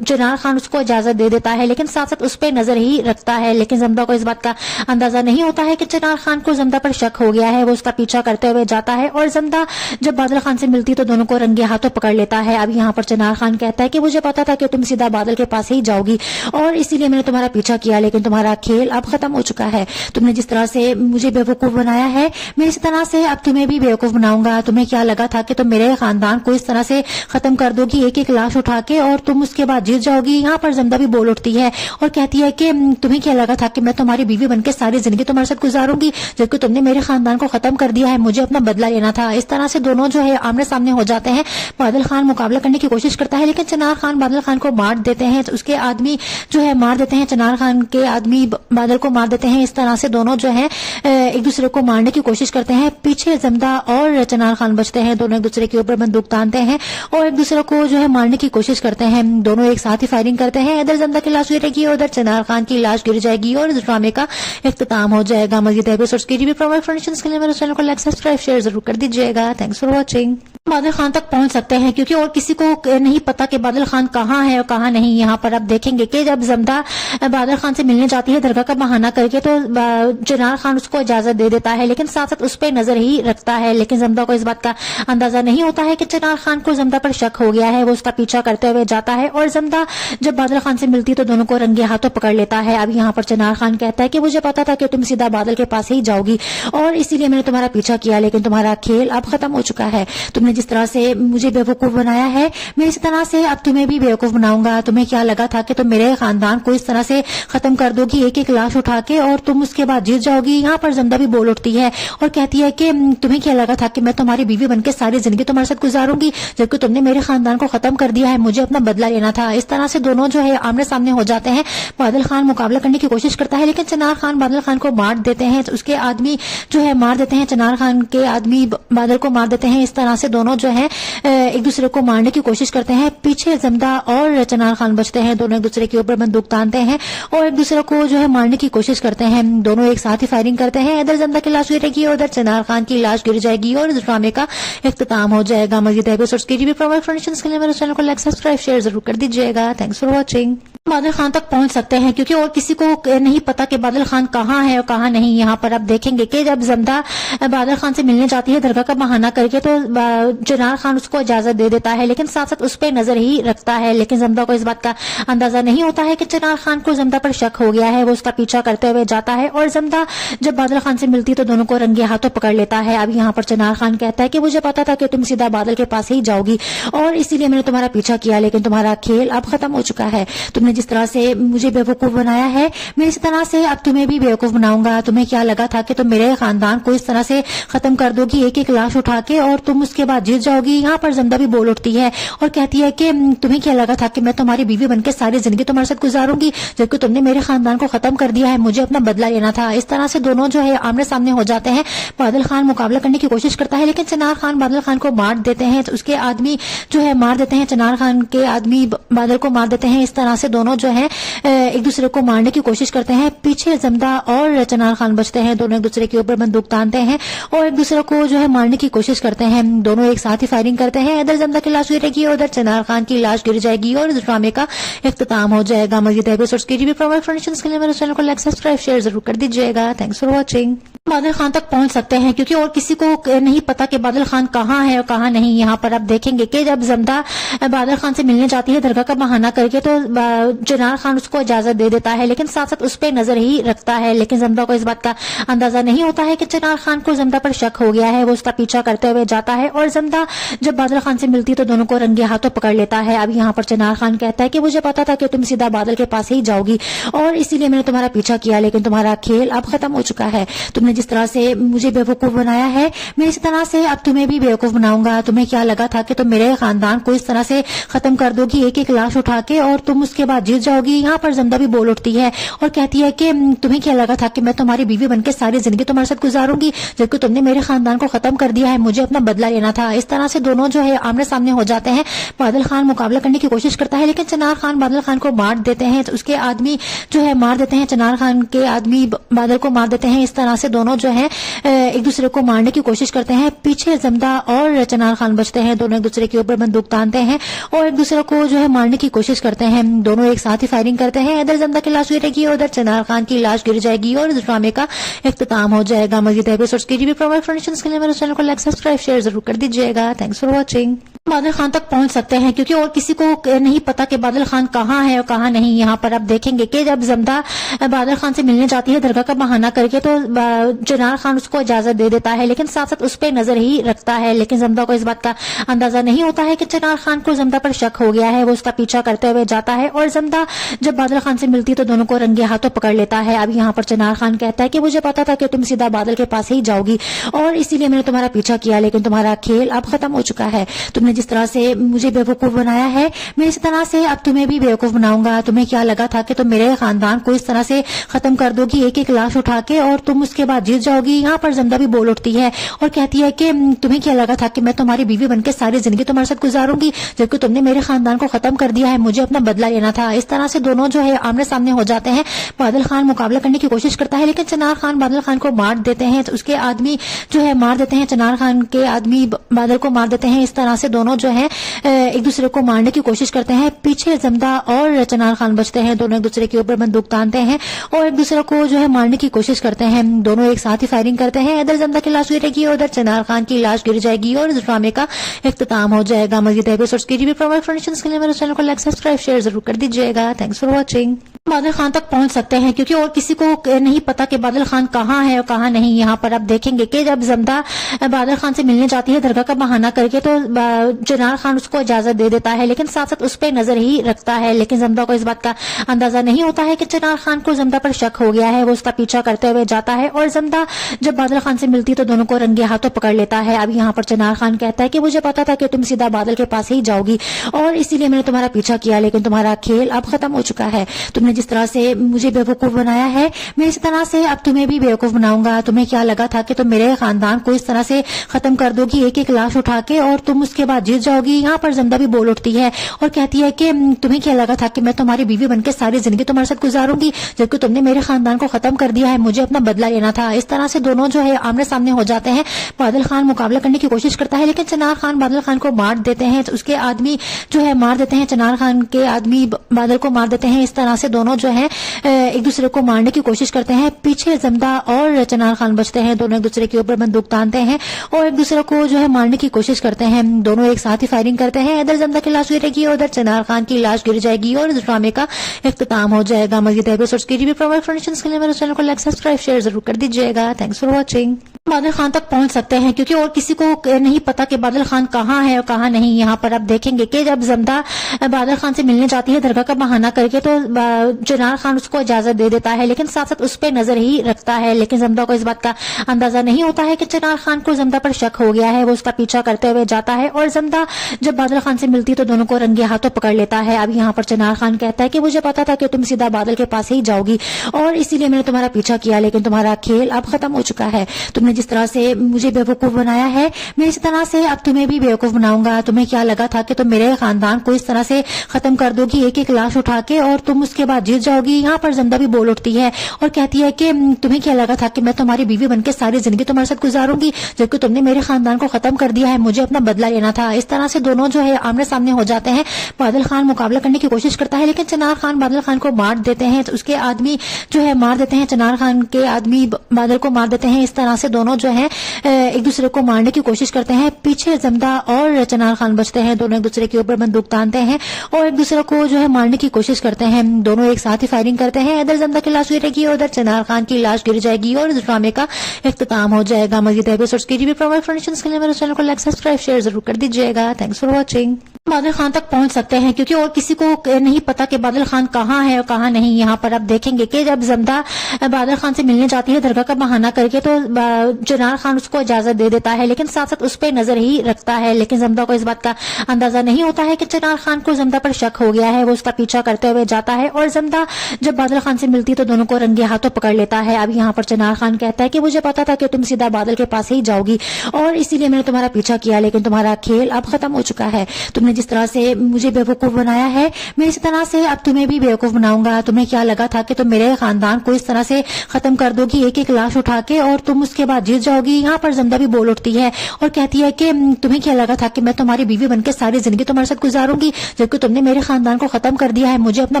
चनार खान उसको इजाजत दे देता है, लेकिन साथ साथ उस पर नजर ही रखता है। लेकिन जमदा को इस बात का अंदाजा नहीं होता है कि चनार खान को जमदा पर शक हो गया है। वो उसका पीछा करते हुए जाता है और जमदा जब बादल खान से मिलती है तो दोनों को रंगे हाथों पकड़ लेता है। अब यहाँ पर चनार खान कहता है कि मुझे पता था कि तुम सीधा बादल के पास ही जाओगी और इसीलिए मैंने तुम्हारा पीछा किया, लेकिन तुम्हारा खेल अब खत्म हो चुका है। तुमने जिस तरह से मुझे बेवकूफ बनाया है, मैं इसी तरह से अब तुम्हें भी बेवकूफ बनाऊंगा। तुम्हें क्या लगा था कि तुम मेरे खानदान को इस तरह से खत्म कर दोगी एक एक लाश उठा के और तुम उसके बाद जीत जाओगी। यहाँ पर जमदा भी बोल उठती है और कहती है कि तुम्हें क्या लगा था कि मैं तुम्हारी बीवी बनके सारी जिंदगी तुम्हारे साथ गुजारूंगी, जबकि तुमने मेरे खानदान को खत्म कर दिया है, मुझे अपना बदला लेना था। इस तरह से दोनों जो है आमने सामने हो जाते हैं। बादल खान मुकाबला करने की कोशिश करता है, लेकिन चिनार खान बादल खान को मार देते हैं। उसके आदमी जो है मार देते हैं, चिनार खान के आदमी बादल को मार देते हैं। इस तरह से दोनों जो है एक दूसरे को मारने की कोशिश करते हैं। पीछे जमदा और चिनार खान बचते हैं, दोनों एक दूसरे के ऊपर बंदूक तानते हैं और एक दूसरे को जो है मारने की कोशिश करते हैं। दोनों एक साथ ही फायरिंग करते हैं। इधर जमदा की लाश गिरेगी, उधर चिनार खान की लाश गिर जाएगी और इस ड्रामे का इख्तिताम हो जाएगा। मज़ीद एपिसोड्स के लिए इन्फॉर्मेशन के लिए मेरे चैनल को लाइक सब्सक्राइब शेयर जरूर कर दीजिएगा। Thanks for watching. बादल खान तक पहुंच सकते हैं क्योंकि और किसी को नहीं पता कि बादल खान कहाँ है और कहाँ नहीं। यहाँ पर आप देखेंगे कि जब जमदा बादल खान से मिलने जाती है दरगाह का बहाना करके, तो चिनार खान उसको इजाजत दे देता है, लेकिन साथ साथ उस पर नजर ही रखता है। लेकिन जमदा को इस बात का अंदाजा नहीं होता है कि चिनार खान को जमदा पर शक हो गया है। वो उसका पीछा करते हुए जाता है और जमदा जब बादल खान से मिलती है तो दोनों को रंगे हाथों पकड़ लेता है। अब यहाँ पर चिनार खान कहता है कि मुझे पता था कि तुम सीधा बादल के पास ही जाओगी और इसीलिए मैंने तुम्हारा पीछा किया, लेकिन तुम्हारा खेल अब खत्म हो चुका है। तुमने जिस तरह से मुझे बेवकूफ बनाया है, मैं इसी तरह से अब तुम्हें भी बेवकूफ बनाऊंगा। तुम्हें क्या लगा था कि तुम मेरे खानदान को इस तरह से खत्म कर दोगी एक एक लाश उठा के और तुम उसके बाद जीत जाओगी। यहाँ पर जमदा भी बोल उठती है और कहती है कि तुम्हें क्या लगा था कि मैं तुम्हारी बीवी बनके सारी जिंदगी तुम्हारे साथ गुजारूंगी, जबकि तुमने मेरे खानदान को खत्म कर दिया है, मुझे अपना बदला लेना था। इस तरह से दोनों जो है आमने सामने हो जाते हैं। बादल खान मुकाबला करने की कोशिश करता है, लेकिन चिनार खान बादल खान को मार देते हैं। उसके आदमी जो है मार देते हैं, चिनार खान के आदमी बादल को मार देते हैं। इस तरह से दोनों जो है एक दूसरे को मारने की कोशिश करते हैं। पीछे जमदा और चिनार खान बचते हैं, दोनों एक दूसरे के ऊपर बंदूक तानते हैं और एक दूसरे को जो है मारने की कोशिश करते हैं। दोनों एक साथ ही फायरिंग करते हैं। इधर जमदा की लाश गिरेगी, उधर चिनार खान की लाश गिर जाएगी और इस ड्रामे का इख्तिताम हो जाएगा। मज़ीद एपिसोड्स के लिए इन्फॉर्मेशन के लिए मेरे चैनल को लाइक सब्सक्राइब शेयर जरूर कर दीजिएगा। Thanks for watching. बादल खान तक पहुंच सकते हैं क्योंकि और किसी को नहीं पता कि बादल खान कहाँ है और कहाँ नहीं। यहाँ पर आप देखेंगे कि जब जमदा बादल खान से मिलने जाती है दरगाह का बहाना करके, तो चिनार खान उसको इजाजत दे देता है, लेकिन साथ साथ उस पर नजर ही रखता है। लेकिन जमदा को इस बात का अंदाजा नहीं होता है कि चिनार खान को जमदा पर शक हो गया है। वो उसका पीछा करते हुए जाता है और जमदा जब बादल खान से मिलती है तो दोनों को रंगे हाथों पकड़ लेता है। अब यहाँ पर चिनार खान कहता है कि मुझे पता था कि तुम सीधा बादल के पास ही जाओगी और इसीलिए मैंने तुम्हारा पीछा किया, लेकिन तुम्हारा खेल अब खत्म हो चुका है। तुमने जिस तरह से मुझे बेवकूफ बनाया है, मैं इसी तरह से अब तुम्हें भी बेवकूफ बनाऊंगा। तुम्हें क्या लगा था कि तुम मेरे खानदान को इस तरह से खत्म कर दोगी एक एक लाश उठा के और तुम उसके बाद जीत जाओगी। यहाँ पर जमदा भी बोल उठती है और कहती है कि तुम्हें क्या लगा था कि मैं तुम्हारी बीवी बनके सारी जिंदगी तुम्हारे साथ गुजारूंगी, जबकि तुमने मेरे खानदान को खत्म कर दिया है, मुझे अपना बदला लेना था। इस तरह से दोनों जो है आमने सामने हो जाते हैं। बादल खान मुकाबला करने की कोशिश करता है, लेकिन चिनार खान बादल खान को मार देते हैं। उसके आदमी जो है मार देते हैं, चिनार खान के आदमी बादल को मार देते हैं। इस तरह से दोनों जो है एक दूसरे को मारने की कोशिश करते हैं। पीछे जमदा और चिनार खान बचते हैं, दोनों एक दूसरे के ऊपर बंदूक तानते हैं और एक दूसरे को जो है मारने की कोशिश करते हैं। दोनों एक साथ ही फायरिंग करते हैं। इधर जमदा की लाश गिरेगी, उधर चिनार खान की लाश गिर जाएगी और इस ड्रामे का इख्तिताम हो जाएगा। मज़ीद एपिसोड्स के लिए इन्फॉर्मेशन के लिए मेरे चैनल को लाइक सब्सक्राइब शेयर जरूर कर दीजिएगा। Thanks for watching. बादल खान तक पहुंच सकते हैं क्योंकि और किसी को नहीं पता कि बादल खान कहाँ है और कहाँ नहीं। यहाँ पर आप देखेंगे कि जब जमदा बादल खान से मिलने जाती है दरगाह का बहाना करके, तो चिनार खान उसको इजाजत दे देता है, लेकिन साथ साथ उस पर नजर ही रखता है। लेकिन जमदा को इस बात का अंदाजा नहीं होता है कि चिनार खान को जमदा पर शक हो गया है। वो उसका पीछा करते हुए जाता है और जमदा जब बादल खान से मिलती है तो दोनों को रंगे हाथों पकड़ लेता है। अब यहाँ पर चिनार खान कहता है कि मुझे पता था कि तुम सीधा बादल के पास ही जाओगी और इसीलिए मैंने तुम्हारा पीछा किया, लेकिन तुम्हारा खेल अब खत्म हो चुका है। तुमने जिस तरह से मुझे बेवकूफ बनाया है, मैं इसी तरह से अब तुम्हें भी बेवकूफ बनाऊंगा। तुम्हें क्या लगा था कि तुम मेरे खानदान को इस तरह से खत्म कर दोगी एक एक लाश उठा के और तुम उसके बाद जीत जाओगी। यहाँ पर जमदा भी बोल उठती है और कहती है कि तुम्हें क्या लगा था कि मैं तुम्हारी बीवी बनके सारी जिंदगी तुम्हारे साथ गुजारूंगी, जबकि तुमने मेरे खानदान को खत्म कर दिया है, मुझे अपना बदला लेना था। इस तरह से दोनों जो है आमने सामने हो जाते हैं। बादल खान मुकाबला करने की कोशिश करता है, लेकिन चिनार खान बादल खान को मार देते हैं। उसके आदमी जो है मार देते हैं, चिनार खान के आदमी बादल को मार देते हैं। इस तरह से दोनों जो है एक दूसरे को मारने की कोशिश करते हैं। पीछे जमदा और चिनार खान बचते हैं, दोनों एक दूसरे के ऊपर बंदूक तानते हैं और एक दूसरे को जो है मारने की कोशिश करते हैं। दोनों एक साथ ही फायरिंग करते हैं। इधर जमदा की लाश गिरेगी, उधर चिनार खान की लाश गिर जाएगी और इस ड्रामे का इख्तिताम हो जाएगा। मज़ीद एपिसोड्स के लिए इन्फॉर्मेशन के लिए मेरे चैनल को लाइक सब्सक्राइब शेयर जरूर कर दीजिएगा। Thanks for watching. बादल खान तक पहुंच सकते हैं, क्योंकि और किसी को नहीं पता कि बादल खान कहाँ है और कहाँ नहीं। यहाँ पर आप देखेंगे कि जब जमदा बादल खान से मिलने जाती है दरगाह का बहाना करके, तो चिनार खान उसको इजाजत दे देता है, लेकिन साथ साथ उस पर नजर ही रखता है। लेकिन जमदा को इस बात का अंदाजा नहीं होता है कि चिनार खान को जमदा पर शक हो गया है। वो उसका पीछा करते हुए जाता है और जमदा जब बादल खान से मिलती है तो दोनों को रंगे हाथों पकड़ लेता है। अब यहाँ पर चिनार खान कहता है कि मुझे पता था कि तुम सीधा बादल के पास ही जाओगी और इसीलिए मैंने तुम्हारा पीछा किया, लेकिन तुम्हारा खेल अब खत्म हो चुका है। तुमने जिस तरह से मुझे बेवकूफ बनाया है, मैं इस तरह से अब तुम्हें भी बेवकूफ बनाऊंगा। तुम्हें क्या लगा था कि तुम मेरे खानदान को इस तरह से खत्म कर दोगी, एक एक लाश उठा के, और तुम उसके बाद जीत जाओगी। यहाँ पर जमदा भी बोल उठती है और कहती है कि तुम्हें क्या लगा था कि मैं तुम्हारी बीवी बनकर सारी जिंदगी तुम्हारे साथ गुजारूंगी, जबकि तुमने मेरे खानदान को खत्म कर दिया है। मुझे अपना बदला लेना था। इस तरह से दोनों जो है आमने सामने हो जाते हैं। बादल खान मुकाबला करने की कोशिश करता है, लेकिन चिनार खान बादल खान को मार देते हैं। तो उसके आदमी जो है मार देते हैं, चिनार खान के आदमी बादल को मार देते हैं। इस तरह से दोनों जो है एक दूसरे को मारने की कोशिश करते हैं। पीछे जमदा और चिनार खान बचते हैं। दोनों एक दूसरे के ऊपर बंदूक तानते हैं और एक दूसरे को जो है मारने की कोशिश करते हैं। दोनों एक साथ ही फायरिंग करते हैं। इधर जमदा की लाश गिरेगी, उधर चिनार खान की लाश गिर जाएगी और इस ड्रामे का इख्तिताम हो जाएगा। मज़ीद एपिसोड्स के लिए इन्फॉर्मेशन के लिए मेरे चैनल को लाइक सब्सक्राइब शेयर जरूर कर दीजिएगा। Thanks for watching. बादल खान तक पहुंच सकते हैं, क्योंकि और किसी को नहीं पता कि बादल खान कहाँ है और कहाँ नहीं। यहाँ पर आप देखेंगे कि जब जमदा बादल खान से मिलने जाती है दरगाह का बहाना करके, तो चिनार खान उसको इजाजत दे देता है, लेकिन साथ साथ उस पर नजर ही रखता है। लेकिन जमदा को इस बात का अंदाजा नहीं होता है कि चिनार खान को जमदा पर शक हो गया है। वो उसका पीछा करते हुए जाता है और जमदा जब बादल खान से मिलती है तो दोनों को रंगे हाथों पकड़ लेता है। अब यहाँ पर चिनार खान कहता है कि मुझे पता था कि तुम सीधा बादल के पास ही जाओगी और इसीलिए मैंने तुम्हारा पीछा किया, लेकिन तुम्हारा खेल अब खत्म हो चुका है। तुमने जिस तरह से मुझे बेवकूफ बनाया है, मैं इस तरह से अब तुम्हें भी बेवकूफ बनाऊंगा। तुम्हें क्या लगा था कि तुम मेरे खानदान को इस तरह से खत्म कर दोगी, एक एक लाश उठा के, और तुम उसके बाद जीत जाओगी। यहाँ पर जमदा भी बोल उठती है और कहती है कि तुम्हें क्या लगा था कि मैं तुम्हारी बीवी बनकर सारी जिंदगी तुम्हारे साथ गुजारूंगी, जबकि तुमने मेरे खानदान को खत्म कर दिया है। मुझे अपना बदला लेना था। इस तरह से दोनों जो है आमने सामने हो जाते हैं। बादल खान मुकाबला करने की कोशिश करता है, लेकिन चिनार खान बादल खान को मार देते हैं। तो उसके आदमी जो है मार देते हैं, चिनार खान के आदमी बादल को मार देते हैं। इस तरह से दोनों जो है एक दूसरे को मारने की कोशिश करते हैं। पीछे जमदा और चिनार खान बचते हैं। दोनों एक दूसरे के ऊपर बंदूक तानते हैं और एक दूसरे को जो है मारने की कोशिश करते हैं। दोनों एक साथ ही फायरिंग करते हैं। इधर जमदा की लाश गिरेगी, उधर चिनार खान की लाश गिर जाएगी और इस ड्रामे का इख्तिताम हो जाएगा। मज़ीद एपिसोड्स के लिए इन्फॉर्मेशन के लिए मेरे चैनल को लाइक सब्सक्राइब शेयर जरूर कर दीजिएगा। Thanks for watching. बादल खान तक पहुंच सकते हैं, क्योंकि और किसी को नहीं पता कि बादल खान कहाँ है और कहाँ नहीं। यहाँ पर आप देखेंगे कि जब जमदा बादल खान से मिलने जाती है दरगाह का बहाना करके, तो चिनार खान उसको इजाजत दे देता है, लेकिन साथ साथ उस पर नजर ही रखता है। लेकिन जमदा को इस बात का अंदाजा नहीं होता है कि चिनार खान को जमदा पर शक हो गया है। वो उसका पीछा करते हुए जाता है और जमदा जब बादल खान से मिलती है तो दोनों को रंगे हाथों पकड़ लेता है। अब यहाँ पर चिनार खान कहता है कि मुझे पता था कि तुम सीधा बादल के पास ही जाओगी और इसीलिए मैंने तुम्हारा पीछा किया, लेकिन तुम्हारा खेल अब खत्म हो चुका है। तुमने जिस तरह से मुझे बेवकूफ बनाया है, मैं इस तरह से अब तुम्हें भी बेवकूफ बनाऊंगा। तुम्हें क्या लगा था कि तुम मेरे खानदान को इस तरह से खत्म कर दोगी, एक एक लाश उठा के, और तुम उसके बाद जीत जाओगी। यहाँ पर जमदा भी बोल उठती है और कहती है कि तुम्हें क्या लगा था कि मैं तुम्हारी बीवी बनकर सारी जिंदगी तुम्हारे साथ गुजारूंगी, जबकि तुमने मेरे खानदान को खत्म कर दिया है। मुझे अपना बदला लेना था। इस तरह से दोनों जो है आमने सामने हो जाते हैं। बादल खान मुकाबला करने की कोशिश करता है, लेकिन चिनार खान बादल खान को मार देते हैं। तो उसके आदमी जो है मार देते हैं, चिनार खान के आदमी बादल को मार देते हैं। इस तरह से दोनों जो है एक दूसरे को मारने की कोशिश करते हैं। पीछे जमदा और चिनार खान बचते हैं। दोनों एक दूसरे के ऊपर बंदूक तानते हैं और एक दूसरे को जो है मारने की कोशिश करते हैं। दोनों एक साथ ही फायरिंग करते हैं। इधर जमदा की लाश गिरेगी, उधर चिनार खान की लाश गिर जाएगी और इस ड्रामे का इख्तिताम हो जाएगा। मज़ीद एपिसोड्स के लिए इन्फॉर्मेशन के लिए मेरे चैनल को लाइक सब्सक्राइब शेयर जरूर कर दीजिएगा। Thanks for watching. बादल खान तक पहुंच सकते हैं, क्योंकि और किसी को नहीं पता कि बादल खान कहाँ है और कहाँ नहीं। यहाँ पर आप देखेंगे कि जब जमदा बादल खान से मिलने जाती है दरगाह का बहाना करके, तो चिनार खान उसको इजाजत दे देता है, लेकिन साथ साथ उस पर नजर ही रखता है। लेकिन जमदा को इस बात का अंदाजा नहीं होता है कि चिनार खान को जमदा पर शक हो गया है। वो उसका पीछा करते हुए जाता है और जमदा जब बादल खान से मिलती है तो दोनों को रंगे हाथों पकड़ लेता है। अब यहाँ पर चिनार खान कहता है कि मुझे पता था कि तुम सीधा बादल के पास ही जाओगी और इसीलिए मैंने तुम्हारा पीछा किया, लेकिन तुम्हारा खेल अब खत्म हो चुका है। तुमने जिस तरह से मुझे बेवकूफ बनाया है, मैं इस तरह से अब तुम्हें भी बेवकूफ बनाऊंगा। तुम्हें क्या लगा था कि तुम मेरे खानदान को इस तरह से खत्म कर दोगी, एक एक लाश उठा के, और तुम उसके बाद بعد जीत जाओगी। यहाँ पर जमदा भी बोल उठती है और कहती है कि तुम्हें क्या लगा था कि मैं तुम्हारी बीवी बनकर सारी जिंदगी तुम्हारे साथ गुजारूंगी, जबकि तुमने मेरे खानदान को खत्म कर दिया है, मुझे अपना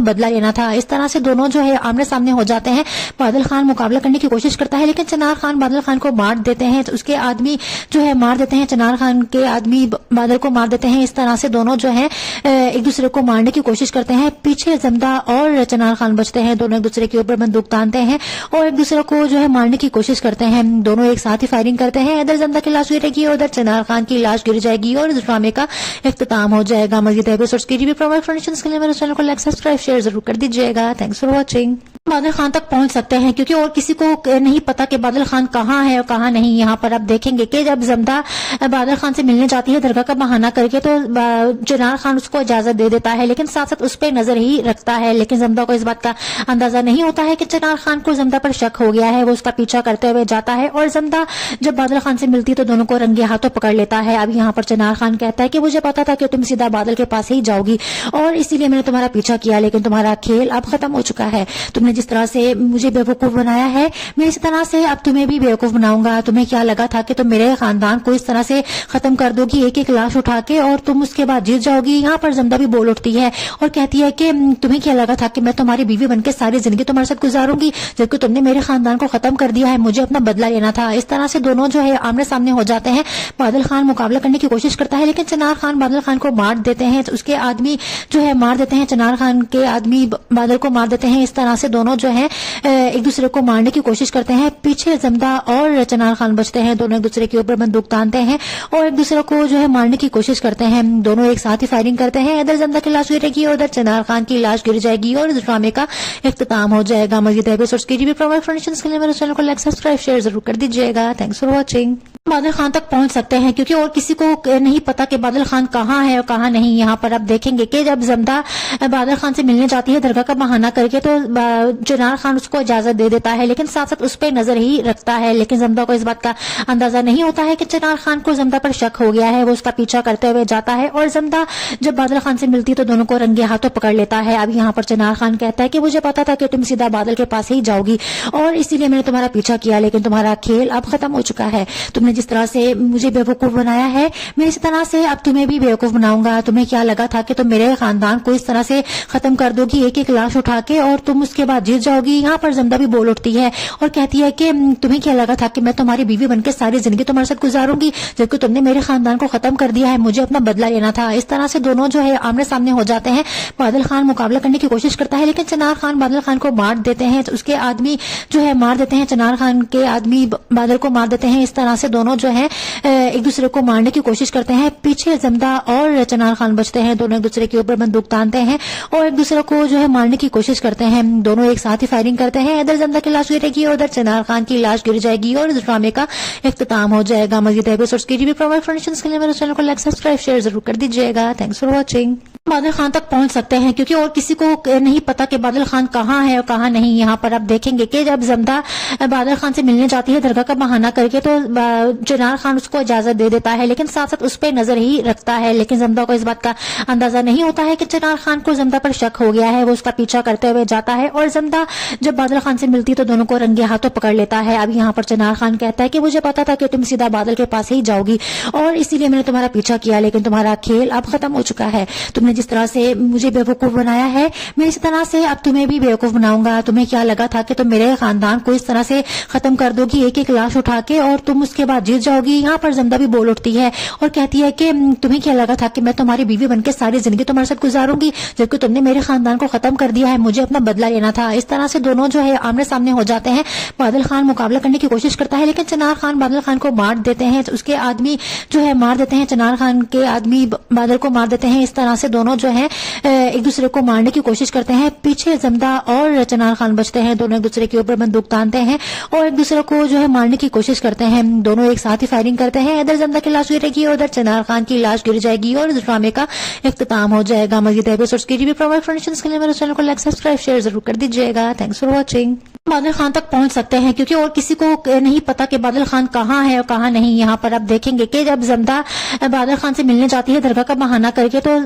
बदला लेना था। इस तरह से दोनों जो है आमने सामने हो जाते हैं। बादल खान मुकाबला करने की कोशिश करता है, लेकिन चिनार खान बादल खान को मार देते हैं। तो उसके आदमी जो है मार देते हैं, चिनार खान के आदमी बादल को मार देते हैं। इस तरह से दोनों जो है एक दूसरे को मारने की कोशिश करते हैं। पीछे जमदा और चिनार खान बचते हैं, दोनों एक दूसरे के ऊपर बंदूक तानते हैं और एक दूसरे को जो है मारने की कोशिश करते हैं। दोनों एक साथ ही फायरिंग करते हैं। इधर जमदा की लाश गिरेगी, उधर चिनार खान की लाश गिर जाएगी और इस ड्रामे का इख्तिताम हो जाएगा। मज़ीद एपिसोड्स के रिव्यू प्रोवाइड के लिए मेरे चैनल को लाइक सब्सक्राइब शेयर जरूर कर दीजिएगा। Thanks for watching. बादल खान तक पहुंच सकते हैं क्योंकि और किसी को नहीं पता कि बादल खान कहाँ है और कहाँ नहीं। यहाँ पर आप देखेंगे कि जब जमदा बादल खान से मिलने जाती है दरगाह का बहाना करके, तो चिनार खान उसको इजाजत दे देता है, लेकिन साथ साथ उस पर नजर ही रखता है। लेकिन जमदा को इस बात का अंदाजा नहीं होता है कि चिनार खान को जमदा पर शक हो गया है। वो उसका पीछा करते हुए जाता है और जमदा जब बादल खान से मिलती है तो दोनों को रंगे हाथों पकड़ लेता है। अब यहाँ पर चिनार खान कहता है कि मुझे पता था कि तुम सीधा बादल के पास ही जाओगी और इसीलिए मैंने तुम्हारा पीछा किया, लेकिन तुम्हारा खेल अब खत्म हो चुका है। तुमने जिस तरह से मुझे बेवकूफ बनाया है, मैं इसी तरह से अब तुम्हें भी बेवकूफ बनाऊंगा। तुम्हें क्या लगा था कि तुम मेरे खानदान को इस तरह से खत्म कर दोगी एक एक लाश उठा के और तुम उसके बाद जीत जाओगी। यहाँ पर जमदा भी बोल उठती है और कहती है कि तुम्हें क्या लगा था कि मैं तुम्हारी बीवी बनकर सारी जिंदगी तुम्हारे साथ गुजारूंगी, जबकि तुमने मेरे खानदान को खत्म कर दिया है, मुझे अपना बदला लेना था। इस तरह से दोनों जो है आमने सामने हो जाते हैं। बादल खान मुकाबला करने की कोशिश करता है, लेकिन चिनार खान बादल खान को मार देते हैं। तो उसके आदमी जो है मार देते हैं, चिनार खान के आदमी बादल को मार देते हैं। इस तरह से दोनों जो है एक दूसरे को मारने की कोशिश करते हैं। पीछे जमदा और चिनार खान बचते हैं, दोनों एक दूसरे के ऊपर बंदूक तानते हैं और एक दूसरे को जो है मारने की कोशिश करते हैं। दोनों एक साथ ही फायरिंग करते हैं। इधर जमदा की लाश गिरेगी, उधर चिनार खान की लाश गिर जाएगी और इस ड्रामे का इख्तिताम हो जाएगा। मज़ीद एपिसोड्स के रिव्यू प्रोवाइड के लिए मेरे चैनल को लाइक सब्सक्राइब शेयर जरूर कर दीजिएगा। Thanks for watching. बादल खान तक पहुंच सकते हैं क्योंकि और किसी को नहीं पता कि बादल खान कहाँ है और कहाँ नहीं। यहाँ पर आप देखेंगे कि जब जमदा बादल खान से मिलने जाती है दरगाह का बहाना करके, तो चिनार खान उसको इजाजत दे देता है, लेकिन साथ साथ उस पर नजर ही रखता है। लेकिन जमदा को इस बात का अंदाजा नहीं होता है कि चिनार खान को जमदा पर शक हो गया है। वो उसका पीछा करते हुए जाता है और जमदा जब बादल खान से मिलती है तो दोनों को रंगे हाथों पकड़ लेता है। अब यहाँ पर चिनार खान कहता है कि मुझे पता था कि तुम सीधा बादल के पास ही जाओगी और इसीलिए मैंने तुम्हारा पीछा किया, लेकिन तुम्हारा खेल अब खत्म हो चुका है। तुमने जिस तरह से मुझे बेवकूफ बनाया है, मैं इसी तरह से अब तुम्हें भी बेवकूफ बनाऊंगा। तुम्हें क्या लगा था कि तुम मेरे खानदान को इस तरह से खत्म कर दोगी एक एक लाश उठा के और तुम उसके बाद जीत जाओगी। यहाँ पर जमदा भी बोल उठती है और कहती है कि तुम्हें क्या लगा था कि मैं तुम्हारी बीवी बनकर सारी जिंदगी तुम्हारे साथ गुजारूंगी, जबकि तुमने मेरे खानदान को खत्म कर दिया है, मुझे अपना बदला लेना था। इस तरह से दोनों जो है आमने सामने हो जाते हैं। बादल खान मुकाबला करने की कोशिश करता है, लेकिन चिनार खान बादल खान को मार देते हैं। तो उसके आदमी जो है मार देते हैं, चिनार खान के आदमी बादल को मार देते हैं। इस तरह से दोनों जो है एक दूसरे को मारने की कोशिश करते हैं। पीछे जमदा और चिनार खान बचते हैं, दोनों एक दूसरे के ऊपर बंदूक तानते हैं और एक दूसरे को जो है मारने की कोशिश करते हैं। दोनों एक साथ ही फायरिंग करते हैं। इधर जमदा की लाश गिरेगी, उधर चिनार खान की लाश गिर जाएगी और इस ड्रामे का इख्तिताम हो जाएगा। मज़ीद एपिसोड्स के रिव्यू प्रोवाइड के लिए मेरे चैनल को लाइक सब्सक्राइब शेयर जरूर कर दीजिएगा। Thanks for watching. बादल खान तक पहुंच सकते हैं क्योंकि और किसी को नहीं पता कि बादल खान कहाँ है और कहाँ नहीं। यहाँ पर आप देखेंगे कि जब जमदा बादल खान से मिलने जाती है दरगाह का बहाना करके, तो चिनार खान उसको इजाजत दे देता है, लेकिन साथ साथ उस पर नजर ही रखता है। लेकिन जमदा को इस बात का अंदाजा नहीं होता है कि चिनार खान को जमदा पर शक हो गया है। वो उसका पीछा करते हुए जाता है और जमदा जब बादल खान से मिलती है तो दोनों को रंगे हाथों पकड़ लेता है। अब यहाँ पर चिनार खान कहता है कि मुझे पता था कि तुम सीधा बादल के पास ही जाओगी और इसीलिए मैंने तुम्हारा पीछा किया, लेकिन तुम्हारा खेल अब खत्म हो चुका है। तुमने जिस तरह से मुझे बेवकूफ बनाया है, मैं इसी तरह से अब तुम्हें भी बेवकूफ बनाऊंगा। तुम्हें क्या लगा था कि तुम मेरे खानदान को इस तरह से खत्म कर दोगी एक एक लाश उठा के और तुम उसके बाद जीत जाओगी। यहाँ पर जमदा भी बोल उठती है और कहती है कि तुम्हें क्या लगा था कि मैं तुम्हारी बीवी बनकर सारी जिंदगी तुम्हारे साथ गुजारूंगी, जबकि तुमने मेरे खानदान को खत्म कर दिया है, मुझे अपना बदला लेना था। इस तरह से दोनों जो है आमने सामने हो जाते हैं। बादल खान मुकाबला करने की कोशिश करता है, लेकिन चिनार खान बादल खान को मार देते हैं। तो उसके आदमी जो है मार देते हैं, चिनार खान के आदमी बादल को मार देते हैं। इस तरह से दोनों जो है एक दूसरे को मारने की कोशिश करते हैं। पीछे जमदा और चिनार खान बचते हैं, दोनों एक दूसरे के ऊपर बंदूक तानते हैं और एक दूसरे को जो है मारने की कोशिश करते हैं। दोनों एक साथ ही फायरिंग करते हैं। इधर जमदा की लाश गिरेगी, उधर चिनार खान की लाश गिर जाएगी और इस ड्रामे का इख्तिताम हो जाएगा। मज़ीद एपिसोड्स के रिव्यू प्रोवाइड के लिए मेरे चैनल को लाइक सब्सक्राइब शेयर जरूर कर दीजिएगा। Thanks for watching. बादल खान तक पहुंच सकते हैं क्योंकि और किसी को नहीं पता कि बादल खान कहाँ है और कहाँ नहीं। यहाँ पर आप देखेंगे कि जब जमदा बादल खान से मिलने जाती है दरगाह का बहाना करके, तो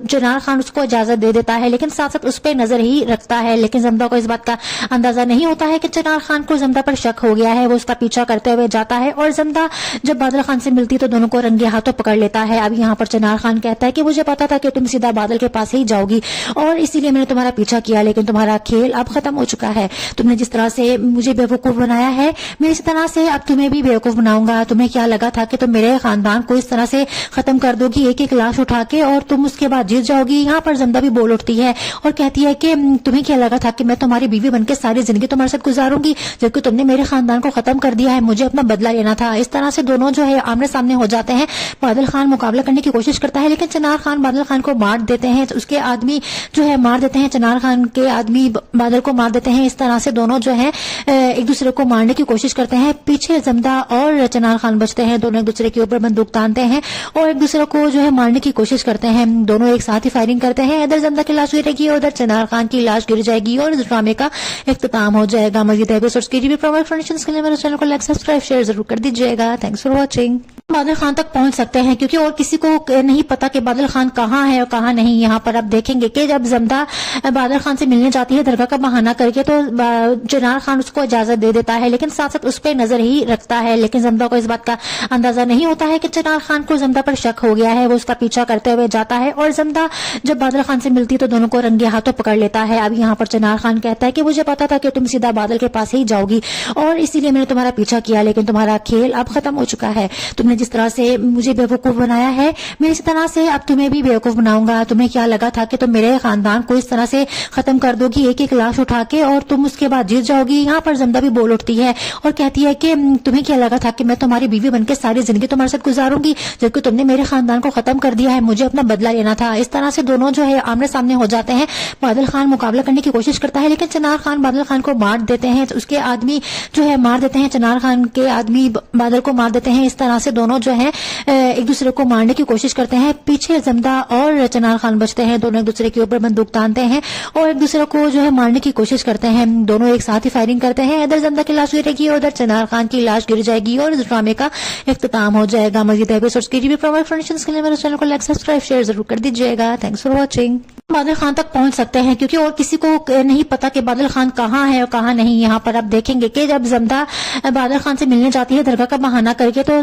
जनार खान उसको इजाजत दे देता है, लेकिन साथ साथ उस पर नजर ही रखता है। लेकिन जमदा को इस बात का अंदाजा नहीं होता है कि जनार खान को जमदा पर शक हो गया है। वो उसका पीछा करते हुए जाता है और जमदा जब बादल खान से मिलती तो दोनों को रंगे हाथों पकड़ लेता है। अब यहाँ पर जनार खान कहता है कि मुझे पता था कि तुम सीधा बादल के पास ही जाओगी और इसीलिए मैंने तुम्हारा पीछा किया, लेकिन तुम्हारा खेल अब खत्म हो चुका है। तुमने जिस तरह से मुझे बेवकूफ बनाया है, मैं इसी तरह से अब तुम्हें भी बेवकूफ बनाऊंगा। तुम्हें क्या लगा था कि तुम मेरे खानदान को इस तरह से खत्म कर दोगी एक एक लाश उठा के और तुम उसके बाद जीत जाओगी। यहाँ पर जमदा भी बोल उठती है और कहती है कि तुम्हें क्या लगा था कि मैं तुम्हारी बीवी बनके सारी जिंदगी तुम्हारे साथ गुजारूंगी, जबकि तुमने मेरे खानदान को खत्म कर दिया है। मुझे अपना बदला लेना था। इस तरह से दोनों जो है आमने सामने हो जाते हैं। बादल खान मुकाबला करने की कोशिश करता है, लेकिन चनार खान बादल खान को मार देते हैं। उसके आदमी जो है मार देते हैं, चनार खान के आदमी बादल को मार देते हैं। इस तरह से दोनों जो है एक दूसरे को मारने की कोशिश करते हैं। पीछे जमदा और चनार खान बचते हैं। दोनों एक दूसरे के ऊपर बंदूक तानते हैं और एक दूसरे को जो है मारने की कोशिश करते हैं। दोनों एक साथ ही फायरिंग करते हैं। इधर जमदा की लाश गिरेगी, उधर चनार खान की लाश गिर जाएगी और इस ड्रामे का इख्तिताम हो जाएगा। मजीद एपिसोड्स के लिए प्रोमोशंस के लिए मेरे चैनल को लाइक सब्सक्राइब शेयर जरूर कर दीजिएगा। Thanks for watching. बादल खान तक पहुंच सकते हैं क्योंकि और किसी को नहीं पता कि बादल खान कहाँ है और कहाँ नहीं। यहाँ पर आप देखेंगे कि जब जमदा बादल खान से मिलने जाती है दरगाह का बहाना करके, तो जनार खान उसको इजाजत दे देता है, लेकिन साथ साथ उस पर नजर ही रखता है। लेकिन जमदा को इस बात का अंदाजा नहीं होता है कि जनार खान को जमदा पर शक हो गया है। वो उसका पीछा करते हुए जाता है और जमदा जब बादल खान से मिलती तो दोनों को रंगे हाथों पकड़ लेता है। अब यहाँ पर जनार खान कहता है कि मुझे पता था कि तुम सीधा बादल के पास ही जाओगी और इसीलिए मैंने तुम्हारा पीछा किया, लेकिन तुम्हारा खेल अब खत्म हो चुका है। तुमने जिस तरह से मुझे बेवकूफ बनाया है, मैं इसी तरह से अब तुम्हें भी बेवकूफ बनाऊंगा। तुम्हें क्या लगा था कि तुम मेरे खानदान को इस तरह से खत्म कर दोगी एक एक लाश उठा के और तुम उसके बाद जीत जाओगी। यहाँ पर जमदा भी बोल उठती है और कहती है कि तुम्हें क्या लगा था कि मैं तुम्हारी बीवी बनके सारी जिंदगी तुम्हारे साथ गुजारूंगी, जबकि तुमने मेरे खानदान को खत्म कर दिया है। मुझे अपना बदला लेना था। इस तरह से दोनों जो है आमने सामने हो जाते हैं। बादल खान मुकाबला करने की कोशिश करता है, लेकिन चनार खान बादल खान को मार देते हैं। उसके आदमी जो है मार देते हैं, चनार खान के आदमी बादल को मार देते हैं। इस तरह से दोनों जो है एक दूसरे को मारने की कोशिश करते हैं। पीछे जमदा और चनार खान बचते हैं। दोनों एक दूसरे के ऊपर बंदूक तानते हैं और एक दूसरे को जो है मारने की कोशिश करते हैं। दोनों एक साथ ही फायरिंग करते हैं। इधर जमदा की लाश गिरेगी, उधर चनार खान की लाश गिर जाएगी और इस ड्रामे का इख्तिताम हो जाएगा। मजीद एपिसोड्स के लिए प्रोमोशंस के लिए मेरे चैनल को लाइक सब्सक्राइब शेयर जरूर कर दीजिएगा। Thanks for watching. बादल खान तक पहुंच सकते हैं क्योंकि और किसी को नहीं पता कि बादल खान कहाँ है और कहाँ नहीं। यहाँ पर आप देखेंगे कि जब जमदा बादल खान से मिलने जाती है दरगाह का बहाना करके, तो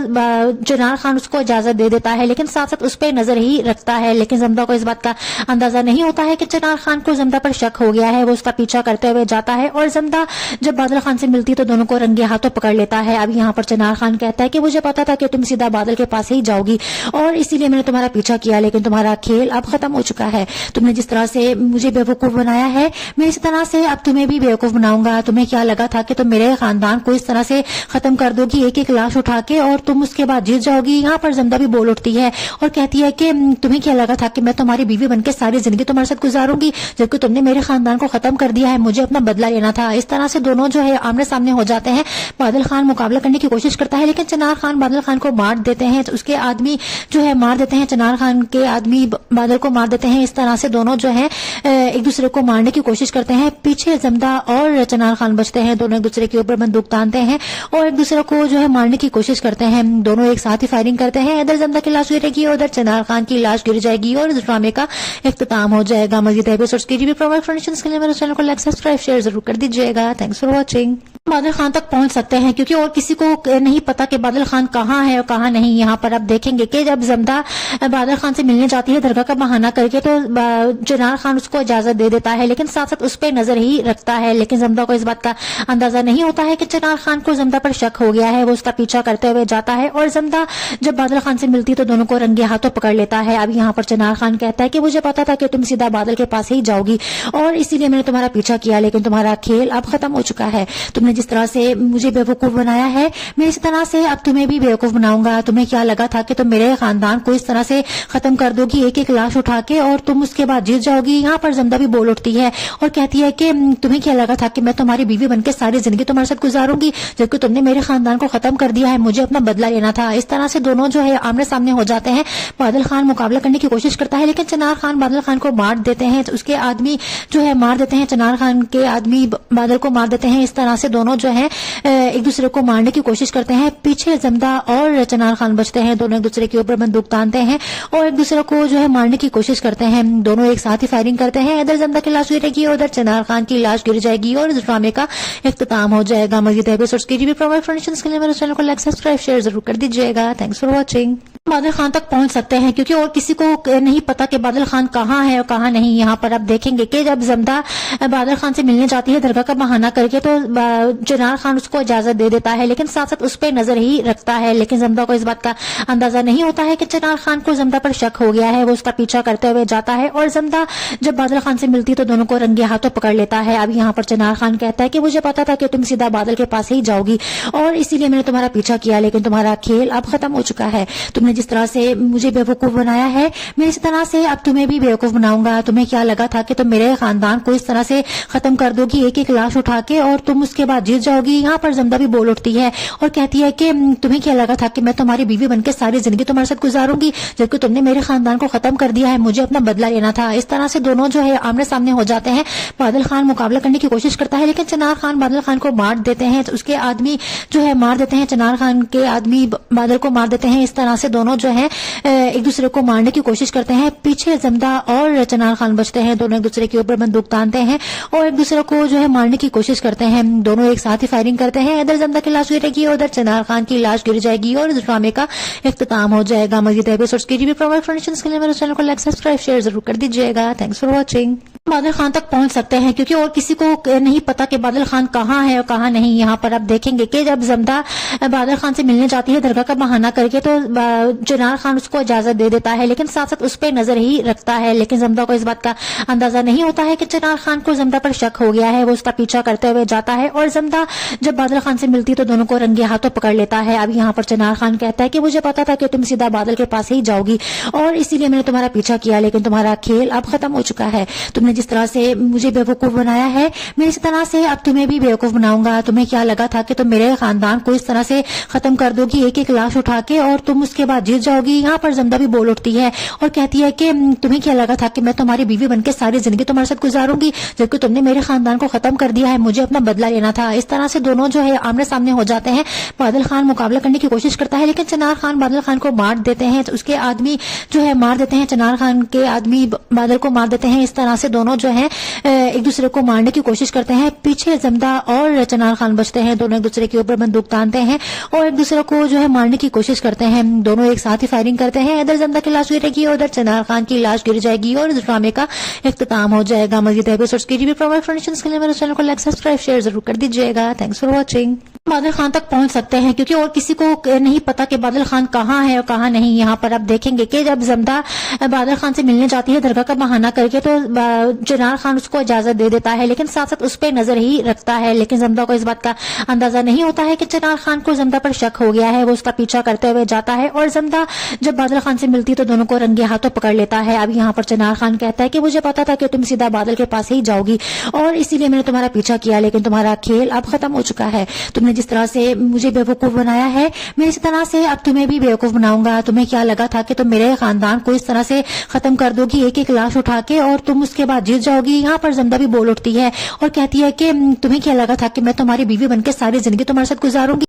जनार खान उसको इजाजत दे देता है, लेकिन साथ साथ उस पर नजर ही रखता है। लेकिन जमदा को इस बात का अंदाजा नहीं होता है कि जनार खान को जमदा पर शक हो गया है। वो उसका पीछा करते हुए जाता है और जमदा जब बादल खान से मिलती तो दोनों को रंगे हाथों पकड़ लेता है। अब यहाँ पर जनार खान कहता है कि मुझे पता था कि तुम सीधा बादल के पास ही जाओगी और इसीलिए मैंने तुम्हारा पीछा किया, लेकिन तुम्हारा खेल अब खत्म हो चुका है। तुमने जिस तरह से मुझे बेवकूफ बनाया है, मैं इसी तरह से अब तुम्हें भी बेवकूफ बनाऊंगा। तुम्हें क्या लगा था कि तुम मेरे खानदान को इस तरह से खत्म कर दोगी एक एक लाश उठा के और तुम उसके बाद जीत जाओगी। यहाँ पर जमदा भी बोल उठती है और कहती है कि तुम्हें क्या लगा था कि मैं तुम्हारी बीवी बनके सारी जिंदगी तुम्हारे साथ गुजारूंगी, जबकि तुमने मेरे खानदान को खत्म कर दिया है। मुझे अपना बदला लेना था। इस तरह से दोनों जो है आमने सामने हो जाते हैं। बादल खान मुकाबला करने की कोशिश करता है, लेकिन चनार खान बादल खान को मार देते हैं। उसके आदमी जो है मार देते हैं, चनार खान के आदमी बादल को मार देते हैं। इस तरह से दोनों जो है एक दूसरे को मारने की कोशिश करते हैं। पीछे जमदा और चनार खान बचते हैं। दोनों एक दूसरे के ऊपर बंदूक तानते हैं और एक दूसरे को जो है मारने की कोशिश करते हैं। दोनों एक साथ ही फायरिंग करते हैं। इधर जमदा की लाश गिरेगी, उधर चनार खान की लाश गिर जाएगी और इस ड्रामे का इख्तिताम हो जाएगा। मजीद एपिसोड्स के लिए प्रोमोशंस के लिए मेरे चैनल को लाइक सब्सक्राइब शेयर जरूर कर दीजिएगा। Thanks for watching. बादल खान तक पहुंच सकते हैं क्योंकि और किसी को नहीं पता कि बादल खान कहाँ है और कहाँ नहीं। यहाँ पर आप देखेंगे कि जब जमदा बादल खान से मिलने जाती है दरगाह का बहाना करके, तो जनार खान उसको इजाजत दे देता है, लेकिन साथ साथ उस पर नजर ही रखता है। लेकिन जमदा को इस बात का अंदाजा नहीं होता है कि जनार खान को जमदा पर शक हो गया है। वो उसका पीछा करते हुए जाता है और जमदा जब बादल खान से मिलती तो दोनों को रंगे हाथों पकड़ लेता है। अब यहाँ पर जनार खान कहता है कि मुझे पता था कि तुम सीधा बादल के पास ही जाओगी और इसीलिए मैंने तुम्हारा पीछा किया, लेकिन तुम्हारा खेल अब खत्म हो चुका है। तुमने जिस तरह से मुझे बेवकूफ बनाया है, मैं इसी तरह से अब तुम्हें भी बेवकूफ बनाऊंगा। तुम्हें क्या लगा था कि तुम मेरे खानदान को इस तरह से खत्म कर दोगी एक एक लाश उठा के और तुम उसके बाद जीत जाओगी। यहाँ पर जमदा भी बोल उठती है और कहती है कि तुम्हें क्या लगा था कि मैं तुम्हारी बीवी बनकर सारी जिंदगी तुम्हारे साथ गुजारूंगी, जबकि तुमने मेरे खानदान को खत्म कर दिया है, मुझे अपना बदला लेना था। इस तरह से दोनों जो है आमने सामने हो जाते हैं। बादल खान मुकाबला करने की कोशिश करता है, लेकिन चिनार खान बादल खान को मार देते हैं। उसके आदमी जो है मार देते हैं, चिनार खान के आदमी बादल को मार देते हैं। इस तरह से दोनों जो है एक दूसरे को मारने की कोशिश करते हैं। पीछे जमदा और चिनार खान बचते हैं, दोनों एक दूसरे के ऊपर बंदूक तानते हैं और एक दूसरे को जो है मारने की कोशिश करते हैं। दोनों एक साथ ही फायरिंग करते हैं। इधर जमदा की लाश गिरेगी, उधर चिनार खान की लाश गिर जाएगी और इस ड्रामे का इख्तिताम हो जाएगा। मज़ीद एपिसोड्स के लिए प्रोवाइड इन्फॉर्मेशन के लिए मेरे चैनल को लाइक सब्सक्राइब शेयर जरूर कर दीजिएगा। Thanks for watching. बादल खान तक पहुंच सकते हैं क्योंकि और किसी को नहीं पता कि बादल खान कहाँ है और कहाँ नहीं। यहाँ पर आप देखेंगे कि जब जमदा बादल खान से मिलने जाती है दरगाह का बहाना करके, तो चिनार खान उसको इजाजत दे देता है, लेकिन साथ साथ उस पर नजर ही रखता है। लेकिन जमदा को इस बात का अंदाजा नहीं होता है कि चिनार खान को जमदा पर शक हो गया है। वो उसका पीछा करते हुए जाता है और जमदा जब बादल खान से मिलती है तो दोनों को रंगे हाथों पकड़ लेता है। अब यहाँ पर चिनार खान कहता है कि मुझे पता था कि तुम सीधा बादल के पास ही जाओगी और इसीलिए मैंने तुम्हारा पीछा किया, लेकिन तुम्हारा खेल अब खत्म हो चुका है। तुमने जिस तरह से मुझे बेवकूफ बनाया है, मैं इसी तरह से अब तुम्हें भी बेवकूफ बनाऊंगा। तुम्हें क्या लगा था कि तुम मेरे खानदान को इस तरह से खत्म कर दोगी एक एक लाश उठा के और तुम उसके बाद जीत जाओगी। यहाँ पर जमदा भी बोल उठती है और कहती है कि तुम्हें क्या लगा था कि मैं तुम्हारी बीवी बनकर सारी जिंदगी तुम्हारे साथ गुजारूंगी, जबकि तुमने मेरे खानदान को खत्म कर दिया है, मुझे अपना बदला लेना था। इस तरह से दोनों जो है आमने सामने हो जाते हैं। बादल खान मुकाबला करने की कोशिश करता है, लेकिन चिनार खान बादल खान को मार देते हैं। उसके आदमी जो है मार देते हैं, चिनार खान के आदमी बादल को मार देते हैं। इस तरह से दोनों जो है एक दूसरे को मारने की कोशिश करते हैं। पीछे जमदा और चिनार खान बचते हैं, दोनों एक दूसरे के ऊपर बंदूक तानते हैं और एक दूसरे को जो है मारने की कोशिश करते हैं। दोनों एक साथ ही फायरिंग करते हैं। इधर जमदा की लाश गिरेगी, उधर चिनार खान की लाश गिर जाएगी और इस ड्रामे का इख्तिताम हो जाएगा। मज़ीद एपिसोड्स के लिए प्रोवाइड इन्फॉर्मेशन के लिए मेरे चैनल को लाइक सब्सक्राइब शेयर जरूर कर दीजिएगा। Thanks for watching. बादल खान तक पहुंच सकते हैं क्योंकि और किसी को नहीं पता कि बादल खान कहाँ है और कहाँ नहीं। यहाँ पर आप देखेंगे कि जब जमदा बादल खान से मिलने जाती है दरगाह का बहाना करके, तो चिनार खान उसको इजाजत दे देता है, लेकिन साथ साथ उस पर नजर ही रखता है। लेकिन जमदा को इस बात का अंदाजा नहीं होता है कि चिनार खान को जमदा पर शक हो गया है। वो उसका पीछा करते हुए जाता है और जमदा जब बादल खान से मिलती है तो दोनों को रंगे हाथों पकड़ लेता है। अब यहाँ पर चिनार खान कहता है कि मुझे पता था कि तुम सीधा बादल के पास ही जाओगी और इसीलिए मैंने तुम्हारा पीछा किया, लेकिन तुम्हारा खेल अब खत्म हो चुका है। तुमने जिस तरह से मुझे बेवकूफ बनाया है, मैं इसी तरह से अब तुम्हें भी बेवकूफ बनाऊंगा। तुम्हें क्या लगा था कि तुम मेरे खानदान को इस तरह से खत्म कर दोगी एक एक लाश उठा के और तुम उसके बाद जीत जाओगी। यहाँ पर जमदा भी बोल उठती है और कहती है कि तुम्हें क्या लगा था कि मैं तुम्हारी बीवी बनकर सारी जिंदगी तुम्हारे साथ गुजारूंगी, जबकि तुमने मेरे खानदान को खत्म कर दिया है, मुझे अपना बदला लेना था। इस तरह से दोनों जो है आमने सामने हो जाते हैं। बादल खान मुकाबला करने की कोशिश करता है, लेकिन चिनार खान बादल खान को मार देते हैं। उसके आदमी जो है मार देते हैं, चिनार खान के आदमी बादल को मार देते हैं। इस तरह से दोनों जो है एक दूसरे को मारने की कोशिश करते हैं। पीछे जमदा और चिनार खान बचते हैं, दोनों एक दूसरे के ऊपर बंदूक तानते हैं और एक दूसरे को जो है मारने की कोशिश करते हैं। दोनों एक साथ ही फायरिंग करते हैं। इधर जमदा की लाश गिरेगी, उधर चिनार खान की लाश गिर जाएगी और इस ड्रामे का इख्तिताम हो जाएगा। मज़ीद एपिसोड्स के लिए प्रोवाइड इन्फॉर्मेशन के लिए मेरे चैनल को लाइक सब्सक्राइब शेयर जरूर कर दीजिएगा। Thanks for watching. बादल खान तक पहुंच सकते हैं क्योंकि और किसी को नहीं पता कि बादल खान कहाँ है और कहाँ नहीं। यहाँ पर आप देखेंगे कि जब जमदा बादल खान से मिलने जाती है दरगाह का बहाना करके, तो चिनार खान उसको इजाजत दे देता है, लेकिन साथ साथ उस पर नजर ही रखता है। लेकिन जमदा को इस बात का अंदाजा नहीं होता है कि चिनार खान को जमदा पर शक हो गया है। वो उसका पीछा करते हुए जाता है और जमदा जब बादल खान से मिलती है तो दोनों को रंगे हाथों पकड़ लेता है। अब यहाँ पर चिनार खान कहता है कि मुझे पता था कि तुम सीधा बादल के पास ही जाओगी और इसीलिए मैंने तुम्हारा पीछा किया, लेकिन तुम्हारा खेल अब खत्म हो चुका है। तुमने जिस तरह से मुझे बेवकूफ बनाया है, मैं इसी तरह से अब तुम्हें भी बेवकूफ बनाऊंगा। तुम्हें क्या लगा था कि तुम मेरे खानदान को इस तरह से खत्म कर दोगी एक एक लाश उठा के और तुम उसके बाद जीत जाओगी। यहाँ पर जमदा भी बोल उठती है और कहती है कि तुम्हें क्या लगा था कि मैं तुम्हारी बीवी बनकर सारी जिंदगी तुम्हारे साथ गुजारूंगी।